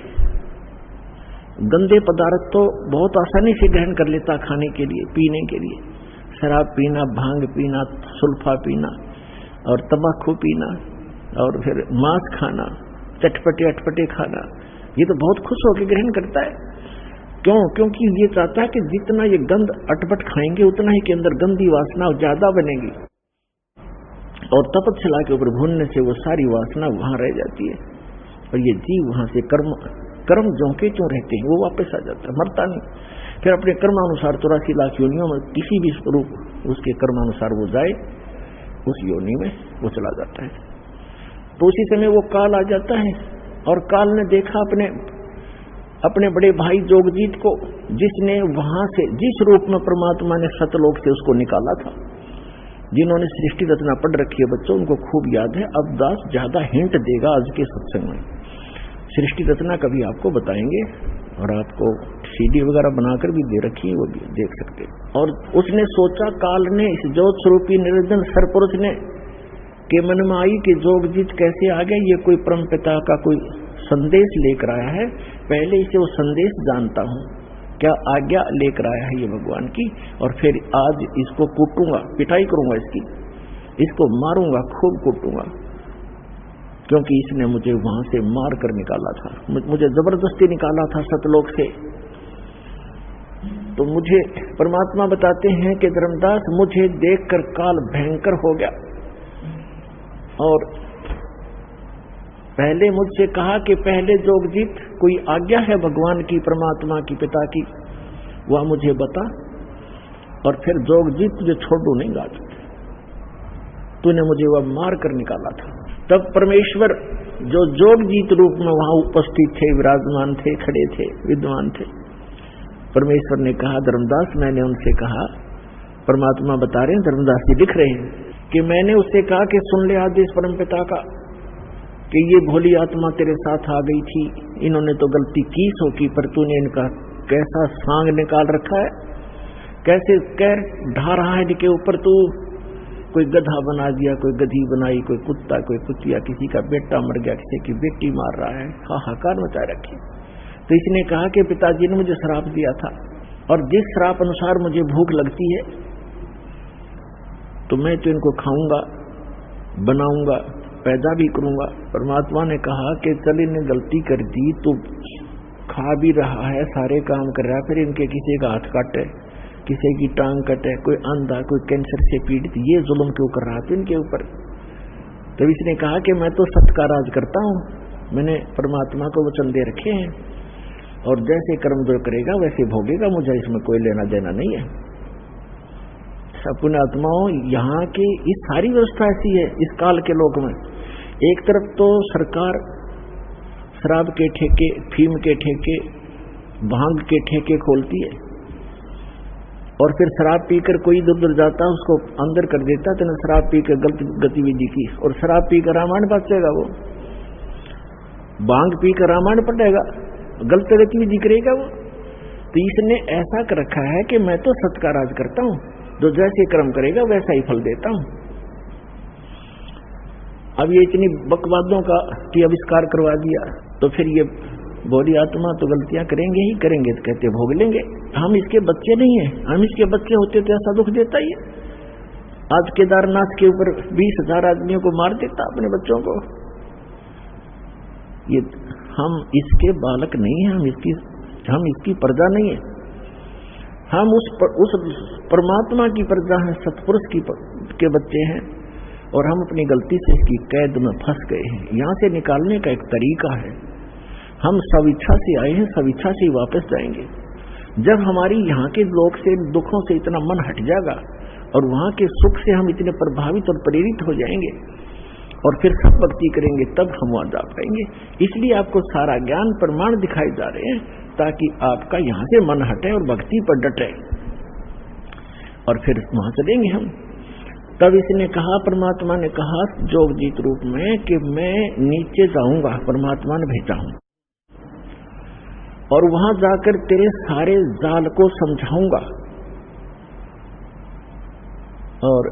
गंदे पदार्थ तो बहुत आसानी से ग्रहण कर लेता खाने के लिए, पीने के लिए। शराब पीना, भांग पीना, सुल्फा पीना और तंबाकू पीना और फिर मांस खाना, चटपटे अटपटे खाना, ये तो बहुत खुश होकर ग्रहण करता है। क्यों? क्योंकि ये चाहता है कि जितना ये गंध अटपट खाएंगे उतना ही के अंदर गंदी वासना ज्यादा बनेगी, और तपस्या के ऊपर भूनने से वो सारी वासना वहां रह जाती है और ये जीव वहां से कर्म जो के क्यों रहते हैं वो वापस आ जाता है, मरता नहीं। फिर अपने कर्मानुसार 84 लाख योनियों में किसी भी स्वरूप उसके कर्मानुसार वो जाए, उस योनि में वो चला जाता है। तो उसी समय वो काल आ जाता है और काल ने देखा अपने बड़े भाई जोगजीत को, जिसने वहां से जिस रूप में परमात्मा ने सतलोक से उसको निकाला था। जिन्होंने सृष्टि रचना पढ़ रखी है बच्चों, उनको खूब याद है। अब दास ज्यादा हिंट देगा आज के सत्संग में। सृष्टि रचना कभी आपको बताएंगे और आपको सीडी वगैरह बनाकर भी दे रखी है, वो भी देख सकते हैं। और उसने सोचा, काल ने, इस ज्योत स्वरूपी निरंजन सरपुरुष ने के मन में आई कि जोगजीत कैसे आ गया, ये कोई परम पिता का कोई संदेश लेकर आया है, पहले इसे वो संदेश जानता हूं, क्या आज्ञा लेकर आया है ये भगवान की, और फिर आज इसको कूटूंगा, पिटाई करूंगा इसकी, इसको मारूंगा, खूब कूटूंगा, क्योंकि इसने मुझे वहां से मार कर निकाला था, मुझे जबरदस्ती निकाला था सतलोक से। तो मुझे परमात्मा बताते हैं कि धर्मदास, मुझे देखकर काल भयंकर हो गया, और पहले मुझसे कहा कि पहले जोगजीत कोई आज्ञा है भगवान की, परमात्मा की, पिता की, वह मुझे बता, और फिर जोगजीत तुझे छोड़ू नहीं गा, तूने मुझे वह मार कर निकाला था। तब परमेश्वर जो जोगजीत रूप में वहां उपस्थित थे, विराजमान थे, खड़े थे, विद्वान थे, परमेश्वर ने कहा धर्मदास, मैंने उनसे कहा, परमात्मा बता रहे हैं, धर्मदास जी लिख रहे हैं कि मैंने उससे कहा कि सुन ले आदेश परमपिता का कि ये भोली आत्मा तेरे साथ आ गई थी, इन्होंने तो गलती की सो की, पर तूने इनका कैसा सांग निकाल रखा है, कैसे कैर ढा रहा है इनके ऊपर, तू कोई गधा बना दिया, कोई गधी बनाई, कोई कुत्ता, कोई कुतिया, किसी का बेटा मर गया, किसी की बेटी मार रहा है, हाहाकार मचा रखी। तो इसने कहा कि पिताजी ने मुझे श्राप दिया था, और जिस श्राप अनुसार मुझे भूख लगती है तो मैं तो इनको खाऊंगा, बनाऊंगा, पैदा भी करूंगा। परमात्मा ने कहा कि चल इन्हें गलती कर दी, तो खा भी रहा है, सारे काम कर रहा है, फिर इनके किसी का हाथ काटे, किसी की टांग कटे, कोई अंधा, कोई कैंसर से पीड़ित, ये जुल्म क्यों कर रहा था इनके ऊपर। तो इसने कहा कि मैं तो सत्य का राज करता हूं, मैंने परमात्मा को वचन दे रखे हैं, और जैसे कर्म जो करेगा वैसे भोगेगा, मुझे इसमें कोई लेना देना नहीं है। पुण्यात्माओं, यहाँ की इस सारी व्यवस्था ऐसी है इस काल के लोक में। एक तरफ तो सरकार शराब के ठेके, फीम के ठेके, भांग के ठेके खोलती है, और फिर शराब पीकर कोई इधर उधर जाता है उसको अंदर कर देता, तो शराब पीकर गलत गतिविधि की, और शराब पीकर रामायण बचेगा, वो भांग पीकर रामायण पढ़ेगा, गलत गतिविधि करेगा वो। तो इसने ऐसा कर रखा है कि मैं तो सत्य का राज करता हूं, जो जैसे कर्म करेगा वैसा ही फल देता हूं। अब ये इतनी बकवादों का की आविष्कार करवा दिया, तो फिर ये भोली आत्मा तो गलतियां करेंगे ही करेंगे, तो कहते भोग लेंगे। हम इसके बच्चे नहीं है, हम इसके बच्चे होते तो ऐसा दुख देता ही है। आज केदारनाथ के ऊपर 20,000 आदमियों को मार देता अपने बच्चों को। ये हम इसके बालक नहीं है, हम इसकी प्रजा नहीं है, हम उस परमात्मा की प्रजा है, सतपुरुष के बच्चे हैं, और हम अपनी गलती से इसकी कैद में फंस गए हैं। यहां से निकालने का एक तरीका है, हम स्वेच्छा से आए हैं, स्वेच्छा से ही वापस जाएंगे। जब हमारी यहाँ के लोक से, दुखों से इतना मन हट जाएगा, और वहां के सुख से हम इतने प्रभावित और प्रेरित हो जाएंगे, और फिर सब भक्ति करेंगे, तब हम वहां जा पाएंगे। इसलिए आपको सारा ज्ञान प्रमाण दिखाए जा रहे हैं, ताकि आपका यहां से मन हटे और भक्ति पर डटे, और फिर वहां चलेंगे हम। तब इसने कहा, परमात्मा ने कहा जोगजीत रूप में कि मैं नीचे जाऊंगा, परमात्मा ने भेजा हूं, और वहां जाकर तेरे सारे जाल को समझाऊंगा, और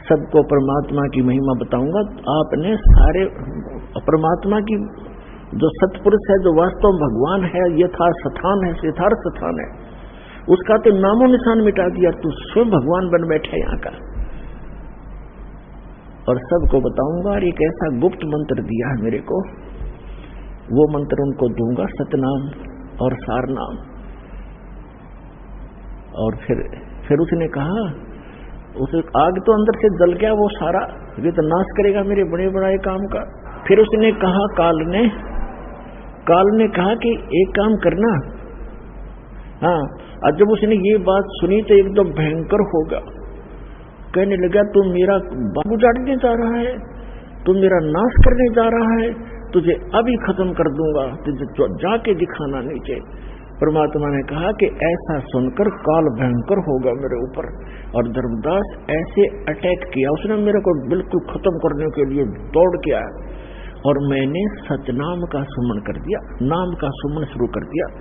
सबको परमात्मा की महिमा बताऊंगा। आपने सारे परमात्मा की, जो सतपुरुष है, जो वास्तव में भगवान है, यथार्थ स्थान है, यथार्थ स्थान है, उसका तो नामो निशान मिटा दिया, तू स्वयं भगवान बन बैठे यहाँ का। और सबको बताऊंगा, और एक ऐसा गुप्त मंत्र दिया है मेरे को, वो मंत्र उनको दूंगा, सतनाम और सारनाम। और फिर उसने कहा, उसे आग तो अंदर से जल गया वो सारा, ये तो नाश करेगा मेरे बड़े बड़े काम का। फिर उसने कहा, काल ने कहा कि एक काम करना। हाँ, और जब उसने ये बात सुनी तो एकदम भयंकर होगा, कहने लगा तू मेरा बाग उजाड़ने जा रहा है, तू मेरा नाश करने जा रहा है, तुझे अभी खत्म कर दूंगा, तुझे जाके दिखाना नीचे। परमात्मा ने कहा कि ऐसा सुनकर काल भयंकर होगा मेरे ऊपर, और धर्मदास ऐसे अटैक किया, उसने मेरे को बिल्कुल खत्म करने के लिए दौड़ के आया, और मैंने सतनाम का सुमन कर दिया, नाम का सुमन शुरू कर दिया।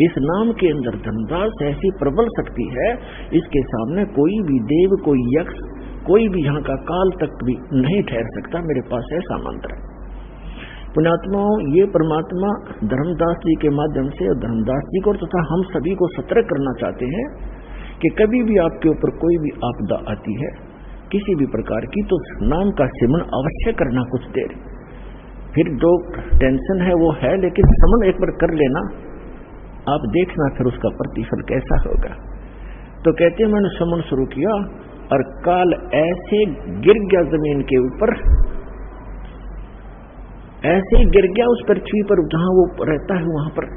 इस नाम के अंदर धर्मदास ऐसी प्रबल शक्ति है, इसके सामने कोई भी देव, कोई यक्ष, कोई भी यहाँ का काल तक भी नहीं ठहर सकता। मेरे पास ऐसा मंत्र है। पुण्यात्माओं, ये परमात्मा धर्मदास जी के माध्यम से, और धर्मदास जी को तथा हम सभी को सतर्क करना चाहते हैं कि कभी भी आपके ऊपर कोई भी आपदा आती है किसी भी प्रकार की, तो नाम का सिमरन अवश्य करना कुछ देर। फिर जो टेंशन है वो है, लेकिन समन एक बार कर लेना, आप देखना फिर उसका प्रतिफल कैसा होगा। तो कहते हैं मैंने समन शुरू किया, और काल ऐसे गिर गया जमीन के ऊपर, ऐसे ही गिर गया उस पृथ्वी पर जहां वो रहता है वहां पर,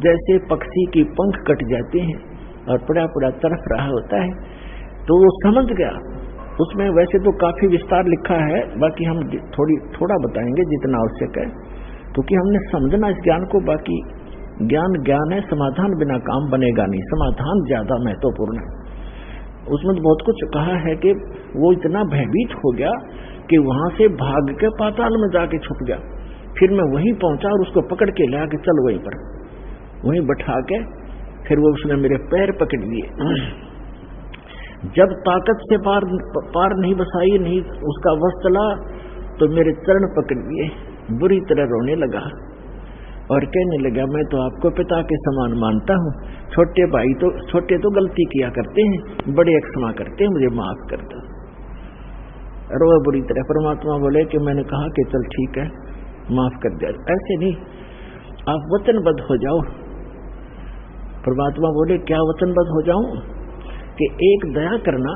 जैसे पक्षी की पंख कट जाते हैं और पड़ा पड़ा तरफ रहा होता है। तो वो समझ गया। उसमें वैसे तो काफी विस्तार लिखा है, बाकी हम थोड़ा बताएंगे जितना आवश्यक है, क्योंकि हमने समझना इस ज्ञान को। बाकी ज्ञान ज्ञान है, समाधान बिना काम बनेगा नहीं, समाधान ज्यादा महत्वपूर्ण है। उसमें तो बहुत कुछ कहा है कि वो इतना भयभीत हो गया कि वहां से भाग के पाताल में जाके छुप गया। फिर मैं वहीं पहुंचा और उसको पकड़ के ले आके चल वहीं पर, वहीं बैठा के फिर वो उसने मेरे पैर पकड़ लिए। जब ताकत से पार नहीं बसाई, नहीं उसका वश चला, तो मेरे चरण पकड़ लिए, बुरी तरह रोने लगा और कहने लगा, मैं तो आपको पिता के समान मानता हूँ, छोटे तो गलती किया करते हैं, बड़े क्षमा करते हैं, मुझे माफ कर दो। रोआ बुरी तरह। परमात्मा बोले कि मैंने कहा कि चल ठीक है, माफ कर दिया। ऐसे नहीं, आप वचनबद्ध हो जाओ। परमात्मा बोले क्या वचनबद्ध हो जाऊं? कि एक दया करना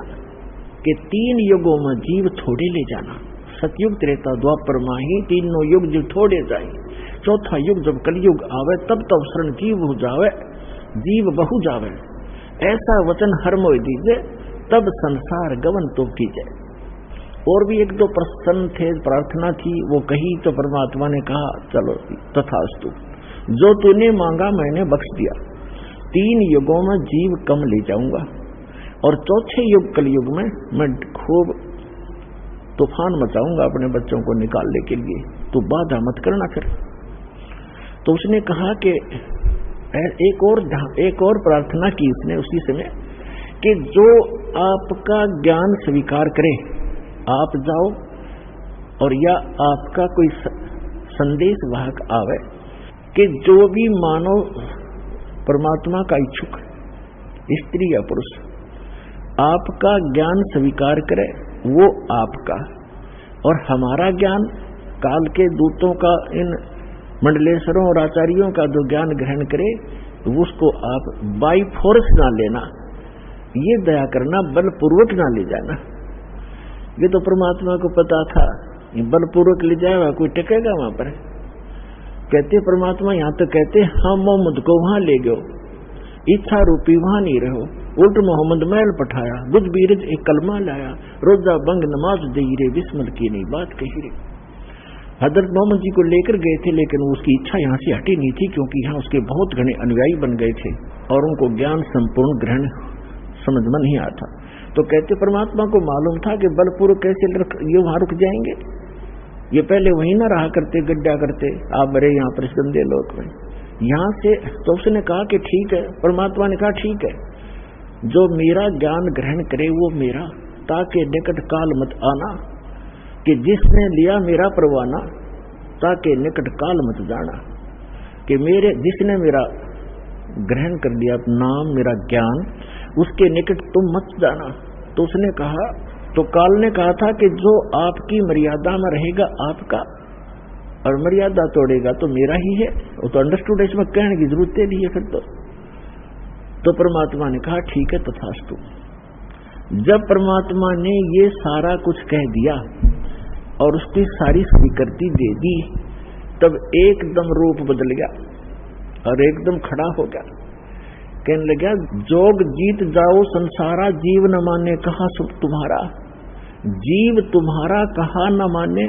कि 3 युगों में जीव थोड़े ले जाना, सतयुग त्रेता द्वापर माही, 3 युग जीव थोड़े जाए, 4था युग जब कलयुग आवे, तब शरण जीव हो जावे, जीव बहु जावे, ऐसा वचन हर मोय दीजिए, तब संसार गवन तो कीजिए। और भी 1-2 प्रश्न थे, प्रार्थना थी, वो कही तो परमात्मा ने कहा चलो तथास्तु, जो तूने मांगा मैंने बख्श दिया। 3 युगों में जीव कम ले जाऊंगा और 4थे युग कलयुग में मैं खूब तूफान मचाऊंगा अपने बच्चों को निकालने के लिए, तो बाधा मत करना फिर। तो उसने कहा कि एक और प्रार्थना की उसने उसी समय कि जो आपका ज्ञान स्वीकार करे, आप जाओ, और या आपका कोई संदेश वाहक आवे कि जो भी मानव परमात्मा का इच्छुक, स्त्री या पुरुष, आपका ज्ञान स्वीकार करे, वो आपका, और हमारा ज्ञान काल के दूतों का, इन मंडलेश्वरों और आचार्यों का जो ज्ञान ग्रहण करे, उसको आप बाई फोर्स ना लेना, ये दया करना, बलपूर्वक ना ले जाना। ये तो परमात्मा को पता था, बलपूर्वक ले जाएगा कोई टिकेगा वहां पर? कहते परमात्मा यहाँ तो कहते हम मोहम्मद को वहां ले गयो, इच्छा रूपी वहां नहीं रहो, उल्ट मोहम्मद महल पठाया, बुझ बीरज एक कलमा लाया, रोजा बंग नमाज दे रे, बिस्मिल की नहीं बात कही रे। हजरत मोहम्मद जी को लेकर गए थे, लेकिन उसकी इच्छा यहाँ से हटी नहीं थी, क्योंकि यहाँ उसके बहुत घने अनुयायी बन गए थे और उनको ज्ञान संपूर्ण ग्रहण समझ में नहीं आता। तो कहते परमात्मा को मालूम था कि बलपूर्वक कैसे ये वहां रुक जाएंगे, ये पहले वहीं ना रहा करते, गड्ढा करते, आप बड़े यहाँ पर इस गंदे लोक में, यहाँ से। तो उसने कहा कि ठीक है, परमात्मा ने कहा ठीक है, जो मेरा ज्ञान ग्रहण करे वो मेरा, ताकि निकट काल मत आना, कि जिसने लिया मेरा परवाना, ताकि निकट काल मत जाना, कि मेरे जिसने मेरा ग्रहण कर लिया नाम, मेरा ज्ञान, उसके निकट तुम मत जाना। तो उसने कहा, तो काल ने कहा था कि जो आपकी मर्यादा में रहेगा आपका, और मर्यादा तोड़ेगा तो मेरा ही है। वो तो अंडरस्टूड, इसमें कहने की जरूरत नहीं है फिर तो परमात्मा ने कहा ठीक है तथास्तु। जब परमात्मा ने ये सारा कुछ कह दिया और उसकी सारी स्वीकृति दे दी, तब एकदम रूप बदल गया और एकदम खड़ा हो गया। कहने लगा, जोग जीत जाओ संसारा, जीव न माने कहा तुम्हारा, जीव तुम्हारा कहा न माने,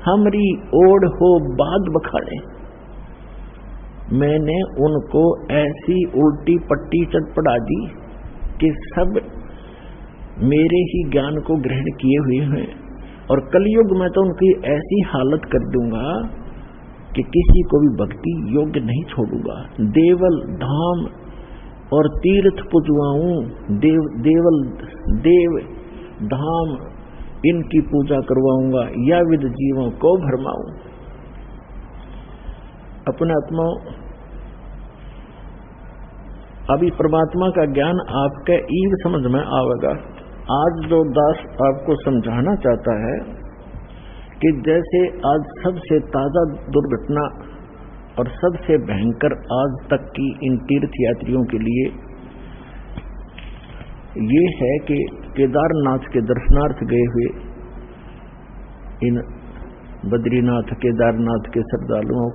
हमरी ओढ़ हो बाद बखाड़े। मैंने उनको ऐसी उल्टी पट्टी चटपटा दी कि सब मेरे ही ज्ञान को ग्रहण किए हुए हैं, और कलयुग में तो उनकी ऐसी हालत कर दूंगा कि किसी को भी भक्ति योग्य नहीं छोड़ूंगा। देवल धाम और तीर्थ पुजवाऊं, देव धाम इनकी पूजा करवाऊंगा, या विद जीवों को भरमाऊं। अपने आत्मा, अभी परमात्मा का ज्ञान आपके ईव समझ में आवेगा। आज जो दास आपको समझाना चाहता है कि जैसे आज सबसे ताजा दुर्घटना और सबसे भयंकर आज तक की इन तीर्थ यात्रियों के लिए ये है कि केदारनाथ के दर्शनार्थ गए हुए इन बद्रीनाथ केदारनाथ के श्रद्धालुओं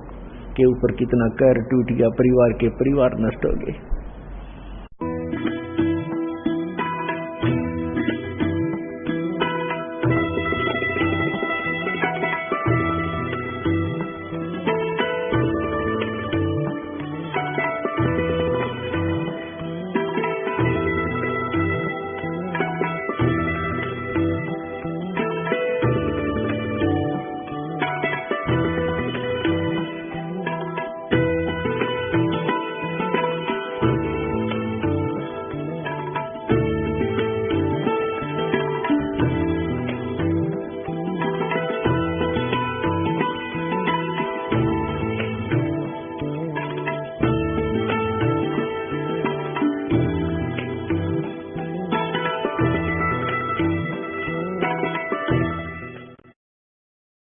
के ऊपर कितना कहर टूट गया, परिवार के परिवार नष्ट हो गए।